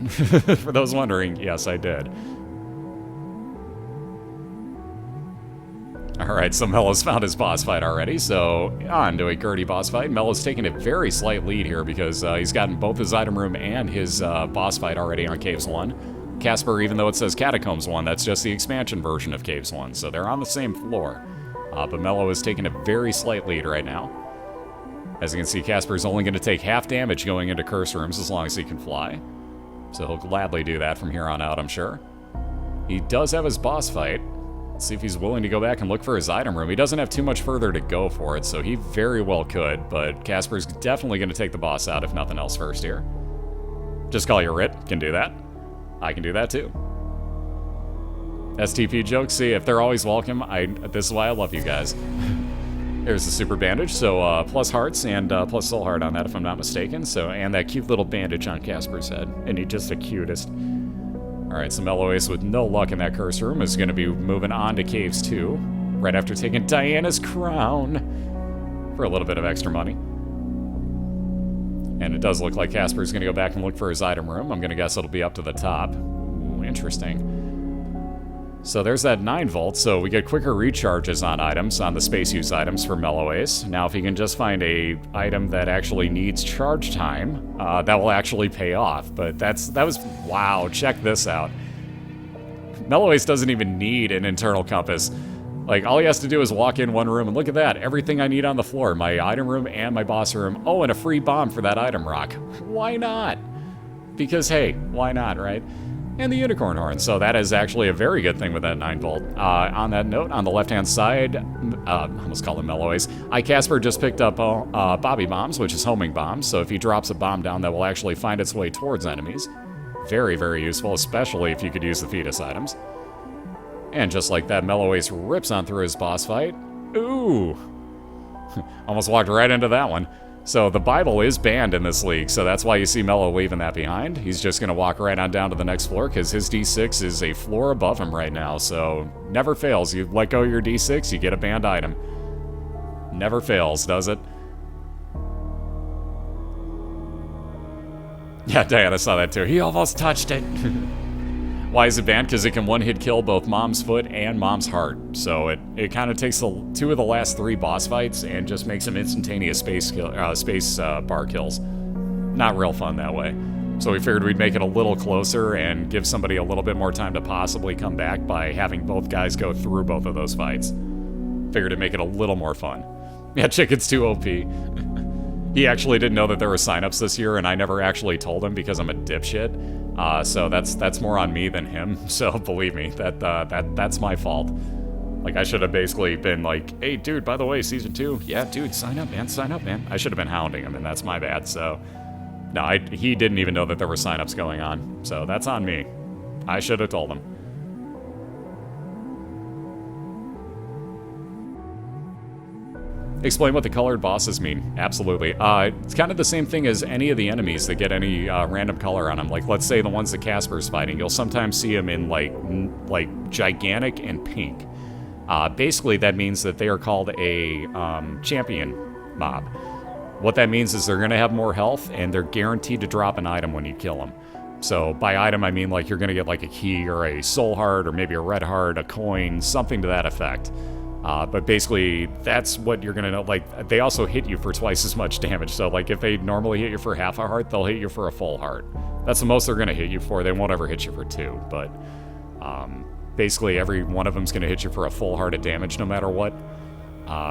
[SPEAKER 1] For those wondering, yes, I did. Alright, so Mello's found his boss fight already, so on to a Gertie boss fight. Mello's taking a very slight lead here because he's gotten both his item room and his boss fight already on Caves 1. Casper, even though it says Catacombs 1, that's just the expansion version of Caves 1, so they're on the same floor. But Mello is taking a very slight lead right now. As you can see, Casper's only going to take half damage going into curse rooms as long as he can fly. So he'll gladly do that from here on out, I'm sure. He does have his boss fight. Let's see if he's willing to go back and look for his item room. He doesn't have too much further to go for it, so he very well could, but Casper's definitely going to take the boss out, if nothing else, first here. Just call your writ, can do that. I can do that too. STP jokes, see, if they're always welcome, this is why I love you guys. There's the super bandage, so plus hearts and plus soul heart on that if I'm not mistaken. So, and that cute little bandage on Casper's head. And he's just the cutest. Alright, so MelloAce with no luck in that curse room is going to be moving on to Caves 2. Right after taking Diana's crown for a little bit of extra money. And it does look like Casper's going to go back and look for his item room. I'm going to guess it'll be up to the top. Ooh, interesting. So there's that 9 volt, so we get quicker recharges on items, on the space use items for MelloAce. Now if he can just find a item that actually needs charge time, that will actually pay off. But wow, check this out. MelloAce doesn't even need an internal compass. Like, all he has to do is walk in one room, and look at that, everything I need on the floor, my item room and my boss room. Oh, and a free bomb for that item rock. Why not? Because, hey, why not, right? And the unicorn horn, so that is actually a very good thing with that 9 volt. On that note, on the left-hand side, I almost call him MelloAce, iKasperr just picked up Bobby bombs, which is homing bombs, so if he drops a bomb down, that will actually find its way towards enemies. Very, very useful, especially if you could use the fetus items. And just like that, MelloAce rips on through his boss fight. Ooh! Almost walked right into that one. So the Bible is banned in this league, so that's why you see Mello leaving that behind. He's just going to walk right on down to the next floor, because his D6 is a floor above him right now, so never fails. You let go of your D6, you get a banned item. Never fails, does it? Yeah, Diana saw that too. He almost touched it. Why is it banned? Because it can one-hit kill both Mom's foot and Mom's heart. So it kind of takes two of the last 3 boss fights and just makes them instantaneous space bar kills. Not real fun that way. So we figured we'd make it a little closer and give somebody a little bit more time to possibly come back by having both guys go through both of those fights. Figured it'd make it a little more fun. Yeah, Chicken's too OP. He actually didn't know that there were signups this year, and I never actually told him because I'm a dipshit. So that's more on me than him. So believe me, that's my fault. Like, I should have basically been like, hey, dude, by the way, season 2, yeah, dude, sign up, man, sign up, man. I should have been hounding him, and that's my bad. So, no, he didn't even know that there were signups going on. So that's on me. I should have told him. Explain what the colored bosses mean. Absolutely. It's kind of the same thing as any of the enemies that get any random color on them. Like, let's say the ones that Casper's fighting. You'll sometimes see them in, like gigantic and pink. Basically, that means that they are called a champion mob. What that means is they're going to have more health, and they're guaranteed to drop an item when you kill them. So, by item, I mean, like, you're going to get, like, a key or a soul heart or maybe a red heart, a coin, something to that effect. But basically, that's what you're going to know. Like, they also hit you for twice as much damage. So, like, if they normally hit you for half a heart, they'll hit you for a full heart. That's the most they're going to hit you for. They won't ever hit you for 2. But basically, every one of them's going to hit you for a full heart of damage no matter what.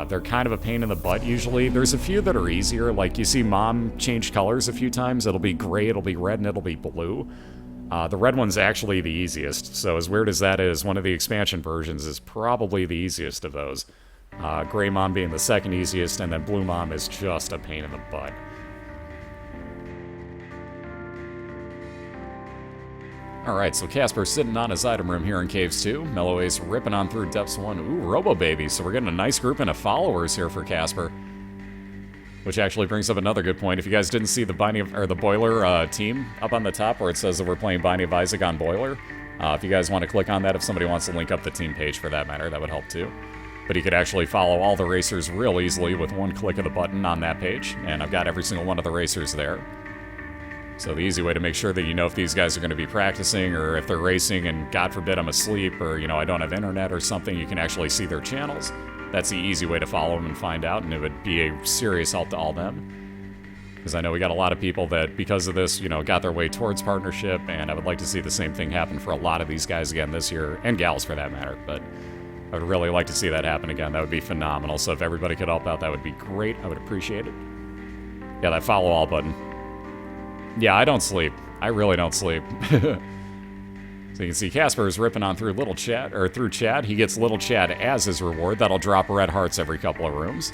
[SPEAKER 1] They're kind of a pain in the butt, usually. There's a few that are easier. Like, you see Mom change colors a few times. It'll be gray, it'll be red, and it'll be blue. The red one's actually the easiest, so as weird as that is, one of the expansion versions is probably the easiest of those. Gray Mom being the second easiest, and then Blue Mom is just a pain in the butt. Alright, so Casper's sitting on his item room here in Caves 2. MelloAce ripping on through Depths 1. Ooh, Robo Baby, so we're getting a nice grouping of followers here for Casper. Which actually brings up another good point. If you guys didn't see the BOILeR team up on the top where it says that we're playing Binding of Isaac on BOILeR, if you guys want to click on that, if somebody wants to link up the team page for that matter, that would help too. But you could actually follow all the racers real easily with one click of the button on that page, and I've got every single one of the racers there. So the easy way to make sure that you know if these guys are going to be practicing, or if they're racing and God forbid I'm asleep, or I don't have internet or something, you can actually see their channels. That's the easy way to follow them and find out, and it would be a serious help to all them. Because I know we got a lot of people that, because of this, got their way towards partnership, and I would like to see the same thing happen for a lot of these guys again this year, and gals for that matter, but I would really like to see that happen again. That would be phenomenal, so if everybody could help out, that would be great. I would appreciate it. Yeah, that follow all button. Yeah, I don't sleep. I really don't sleep. So you can see Casper is ripping on through through Chad. He gets Little Chad as his reward. That'll drop red hearts every couple of rooms.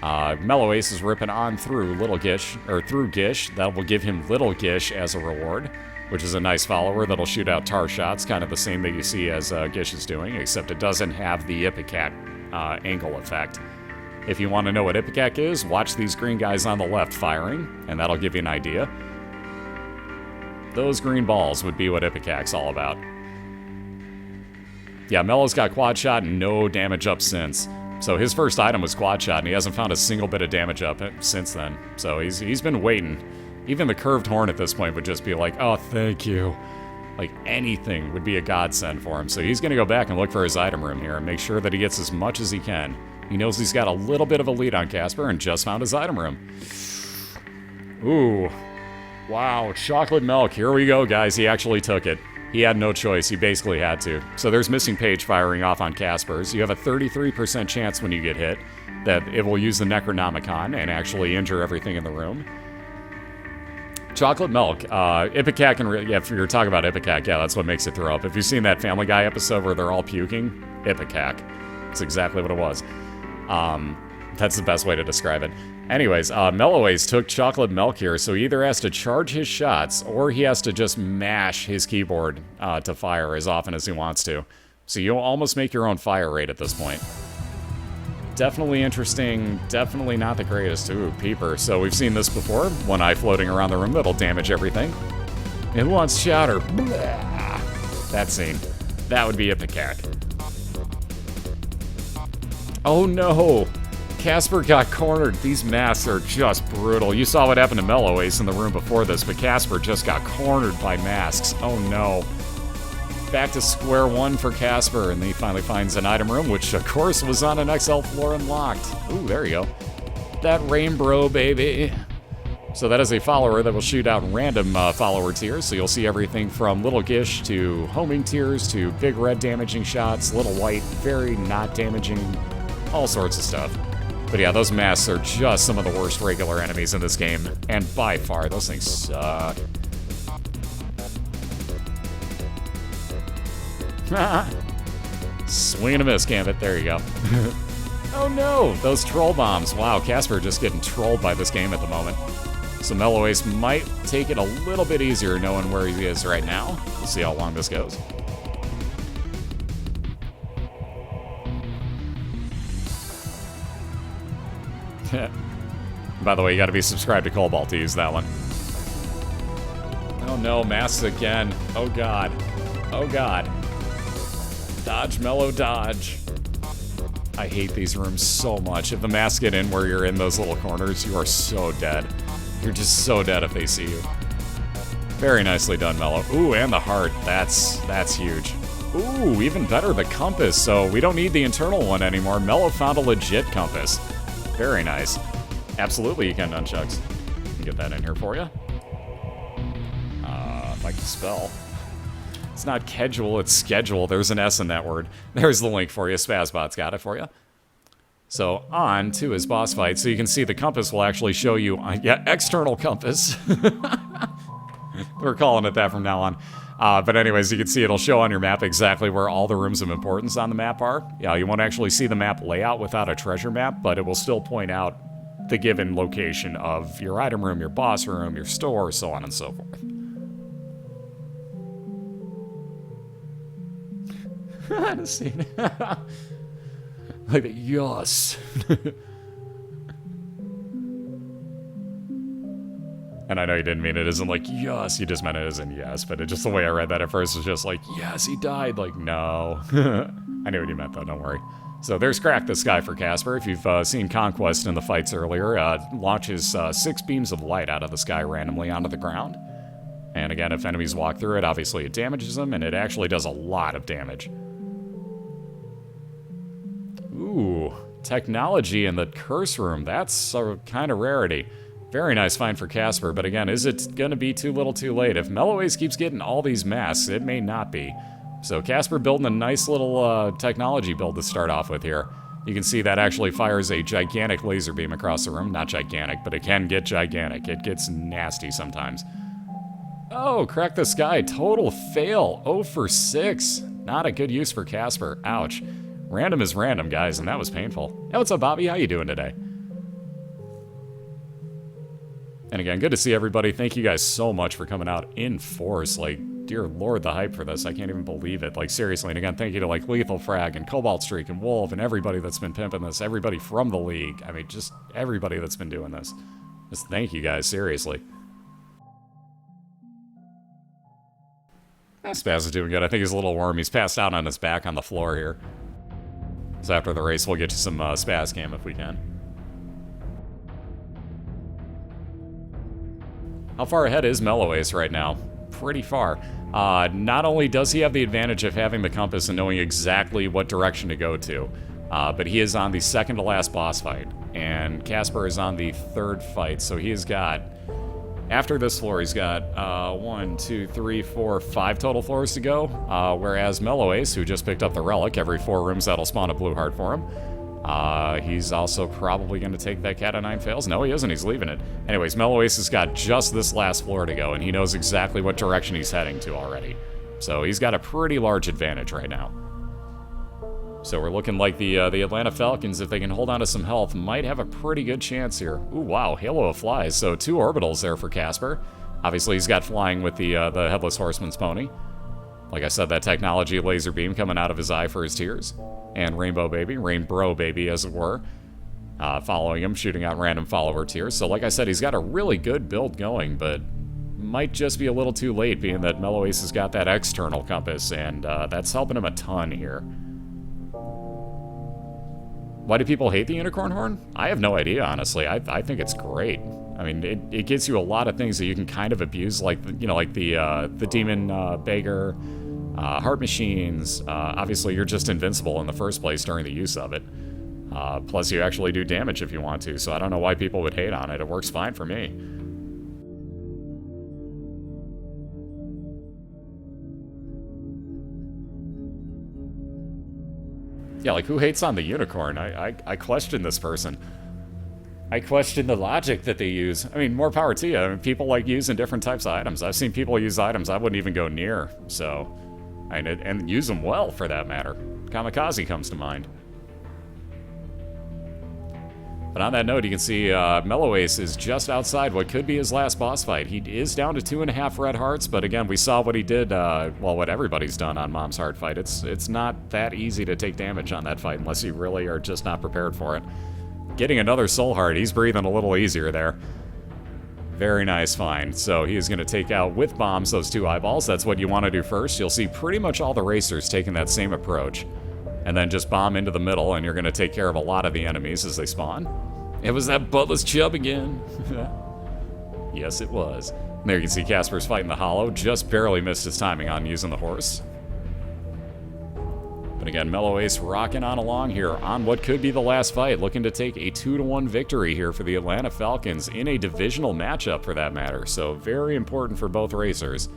[SPEAKER 1] MelloAce is ripping on through through Gish. That will give him Little Gish as a reward. which is a nice follower that'll shoot out tar shots, kind of the same that you see as Gish is doing, except it doesn't have the Ipecac angle effect. If you want to know what Ipecac is, watch these green guys on the left firing, and that'll give you an idea. Those green balls would be what Ipecac's all about. Yeah, Mello's got quad shot and no damage up since. So his first item was quad shot, and he hasn't found a single bit of damage up since then. So he's been waiting. Even the curved horn at this point would just be like, oh, thank you. Like, anything would be a godsend for him. So he's going to go back and look for his item room here and make sure that he gets as much as he can. He knows he's got a little bit of a lead on Casper and just found his item room. Ooh. Wow, chocolate milk. Here we go, guys. He actually took it. He had no choice. He basically had to. So there's missing page firing off on Casper's. You have a 33% chance when you get hit that it will use the Necronomicon and actually injure everything in the room. Chocolate milk. Ipecac, and yeah, if you're talking about Ipecac, yeah, that's what makes it throw up. If you've seen that Family Guy episode where they're all puking, Ipecac. That's exactly what it was. That's the best way to describe it. Anyways, MelloAce took chocolate milk here, so he either has to charge his shots or he has to just mash his keyboard to fire as often as he wants to. So you'll almost make your own fire rate at this point. Definitely interesting, definitely not the greatest. Ooh, Peeper. So we've seen this before. One eye floating around the room that'll damage everything. And who wants chowder? Blah. That scene. That would be Ipecac. Oh no! Casper got cornered. These masks are just brutal. You saw what happened to MelloAce in the room before this, but Casper just got cornered by masks. Oh no. Back to square one for Casper, and he finally finds an item room, which of course was on an XL floor and locked. Ooh, there you go. That rainbow, baby. So that is a follower that will shoot out random follower tiers, so you'll see everything from little Gish to homing tiers to big red damaging shots, little white, very not damaging, all sorts of stuff. But yeah, those masks are just some of the worst regular enemies in this game. And by far, those things suck. Swing and a miss, Gambit. There you go. Oh no, those troll bombs. Wow, Casper just getting trolled by this game at the moment. So MelloAce might take it a little bit easier knowing where he is right now. We'll see how long this goes. By the way, you gotta be subscribed to Cobalt to use that one. Oh no, masks again. Oh god. Oh god. Dodge, Mello, dodge. I hate these rooms so much. If the masks get in where you're in those little corners, you are so dead. You're just so dead if they see you. Very nicely done, Mello. Ooh, and the heart. That's huge. Ooh, even better, the compass. So we don't need the internal one anymore. Mello found a legit compass. Very nice. Absolutely, you can, Nunchucks. Let me get that in here for you. If I can spell. It's not casual, it's schedule. There's an S in that word. There's the link for you. Spazbot's got it for you. So, on to his boss fight. So you can see the compass will actually show you, yeah, external compass. We're calling it that from now on. But anyways, you can see it'll show on your map exactly where all the rooms of importance on the map are. Yeah, you won't actually see the map layout without a treasure map, but it will still point out the given location of your item room, your boss room, your store, so on and so forth. Like, yes. And I know you didn't mean it isn't like, yes, you just meant it isn't yes, but just the way I read that at first was just like, yes, he died. Like, no. I knew what you meant, though, don't worry. So there's Crack the Sky for Casper. If you've seen Conquest in the fights earlier, launches 6 beams of light out of the sky randomly onto the ground. And again, if enemies walk through it, obviously it damages them, and it actually does a lot of damage. Ooh, technology in the curse room. That's a kind of rarity. Very nice find for Casper, but again, is it going to be too little too late? If MelloAce keeps getting all these masks, it may not be. So Casper building a nice little technology build to start off with here. You can see that actually fires a gigantic laser beam across the room. Not gigantic, but it can get gigantic. It gets nasty sometimes. Oh, Crack the Sky. Total fail. 0 for 6. Not a good use for Casper. Ouch. Random is random, guys, and that was painful. Hey, what's up, Bobby? How you doing today? And again, good to see everybody. Thank you guys so much for coming out in force. Like, dear lord, the hype for this. I can't even believe it. Like, seriously. And again, thank you to, like, Lethal Frag and Cobalt Streak and Wolf and everybody that's been pimping this. Everybody from the league. I mean, just everybody that's been doing this. Just thank you guys, seriously. Spaz is doing good. I think he's a little warm. He's passed out on his back on the floor here. So after the race, we'll get to some Spaz cam if we can. How far ahead is MelloAce right now? Pretty far. Not only does he have the advantage of having the compass and knowing exactly what direction to go to, but he is on the second to last boss fight, and Casper is on the third fight, so he has got, after this floor, he's got 1, 2, 3, 4, 5 total floors to go, whereas MelloAce, who just picked up the relic, every 4 rooms that'll spawn a blue heart for him, he's also probably going to take that cat of 9 fails. No, he isn't. He's leaving it. Anyways, MelloAce has got just this last floor to go, and he knows exactly what direction he's heading to already. So he's got a pretty large advantage right now. So we're looking like the Atlanta Falcons, if they can hold on to some health, might have a pretty good chance here. Ooh, wow, Halo of Flies. So 2 orbitals there for Casper. Obviously, he's got flying with the Headless Horseman's pony. Like I said, that technology laser beam coming out of his eye for his tears. And Rainbow Baby, as it were, following him, shooting out random follower tears. So like I said, he's got a really good build going, but might just be a little too late, being that MelloAce has got that external compass, and that's helping him a ton here. Why do people hate the Unicorn Horn? I have no idea, honestly. I think it's great. I mean, it gives you a lot of things that you can kind of abuse, like, you know, like the Demon Beggar, Heart Machines. Obviously, you're just invincible in the first place during the use of it. Plus, you actually do damage if you want to, so I don't know why people would hate on it. It works fine for me. Yeah, like, who hates on the Unicorn? I question this person. I question the logic that they use. I mean, more power to you. I mean, people like using different types of items. I've seen people use items I wouldn't even go near, so... And use them well, for that matter. Kamikaze comes to mind. But on that note, you can see MelloAce is just outside what could be his last boss fight. He is down to 2.5 red hearts, but again, we saw what he did, well, what everybody's done on Mom's Heart fight. It's not that easy to take damage on that fight unless you really are just not prepared for it. Getting another soul heart, he's breathing a little easier there. Very nice find. So he is going to take out with bombs those 2 eyeballs. That's what you want to do first. You'll see pretty much all the racers taking that same approach. And then just bomb into the middle, and you're going to take care of a lot of the enemies as they spawn. It was that buttless chub again. Yes, it was. And there you can see Casper's fighting the Hollow. Just barely missed his timing on using the horse. But again, MelloAce rocking on along here on what could be the last fight, looking to take a 2-1 victory here for the Atlanta Falcons in a divisional matchup, for that matter. So very important for both racers.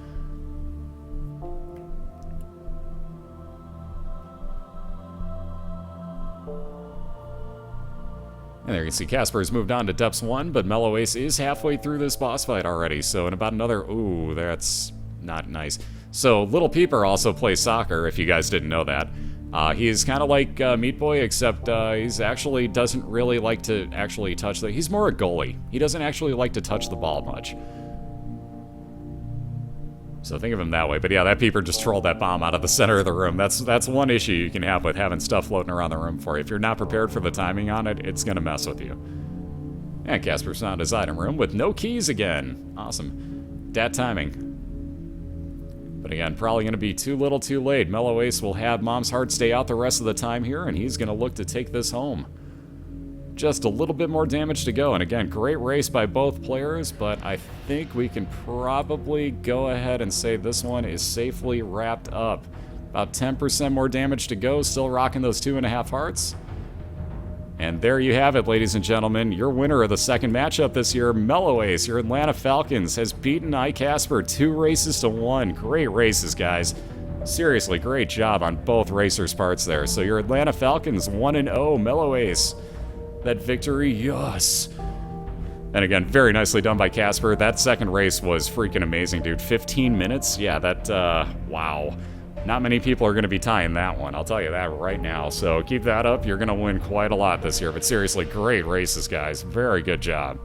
[SPEAKER 1] And there you can see Casper's moved on to Depths 1, but MelloAce is halfway through this boss fight already. So in about another... Ooh, that's not nice. So Little Peeper also plays soccer, if you guys didn't know that. He's kind of like Meat Boy, except he's actually doesn't really like to actually touch the... He's more a goalie. He doesn't actually like to touch the ball much. So think of him that way. But yeah, that Peeper just trolled that bomb out of the center of the room. That's one issue you can have with having stuff floating around the room for you. If you're not prepared for the timing on it, it's going to mess with you. And Casper's found his item room with no keys again. Awesome. Dat timing. But again, probably going to be too little too late. MelloAce will have Mom's Heart stay out the rest of the time here, and he's going to look to take this home. Just a little bit more damage to go. And again, great race by both players, but I think we can probably go ahead and say this one is safely wrapped up. About 10% more damage to go, still rocking those 2.5 hearts. And there you have it, ladies and gentlemen. Your winner of the second matchup this year, MelloAce, your Atlanta Falcons, has beaten iKasperr 2 races to 1. Great races, guys. Seriously, great job on both racers' parts there. So your Atlanta Falcons 1-0, MelloAce. That victory, yes. And again, very nicely done by Casper. That second race was freaking amazing, dude. 15 minutes? Yeah, that, wow. Not many people are going to be tying that one, I'll tell you that right now. So keep that up. You're going to win quite a lot this year. But seriously, great races, guys. Very good job.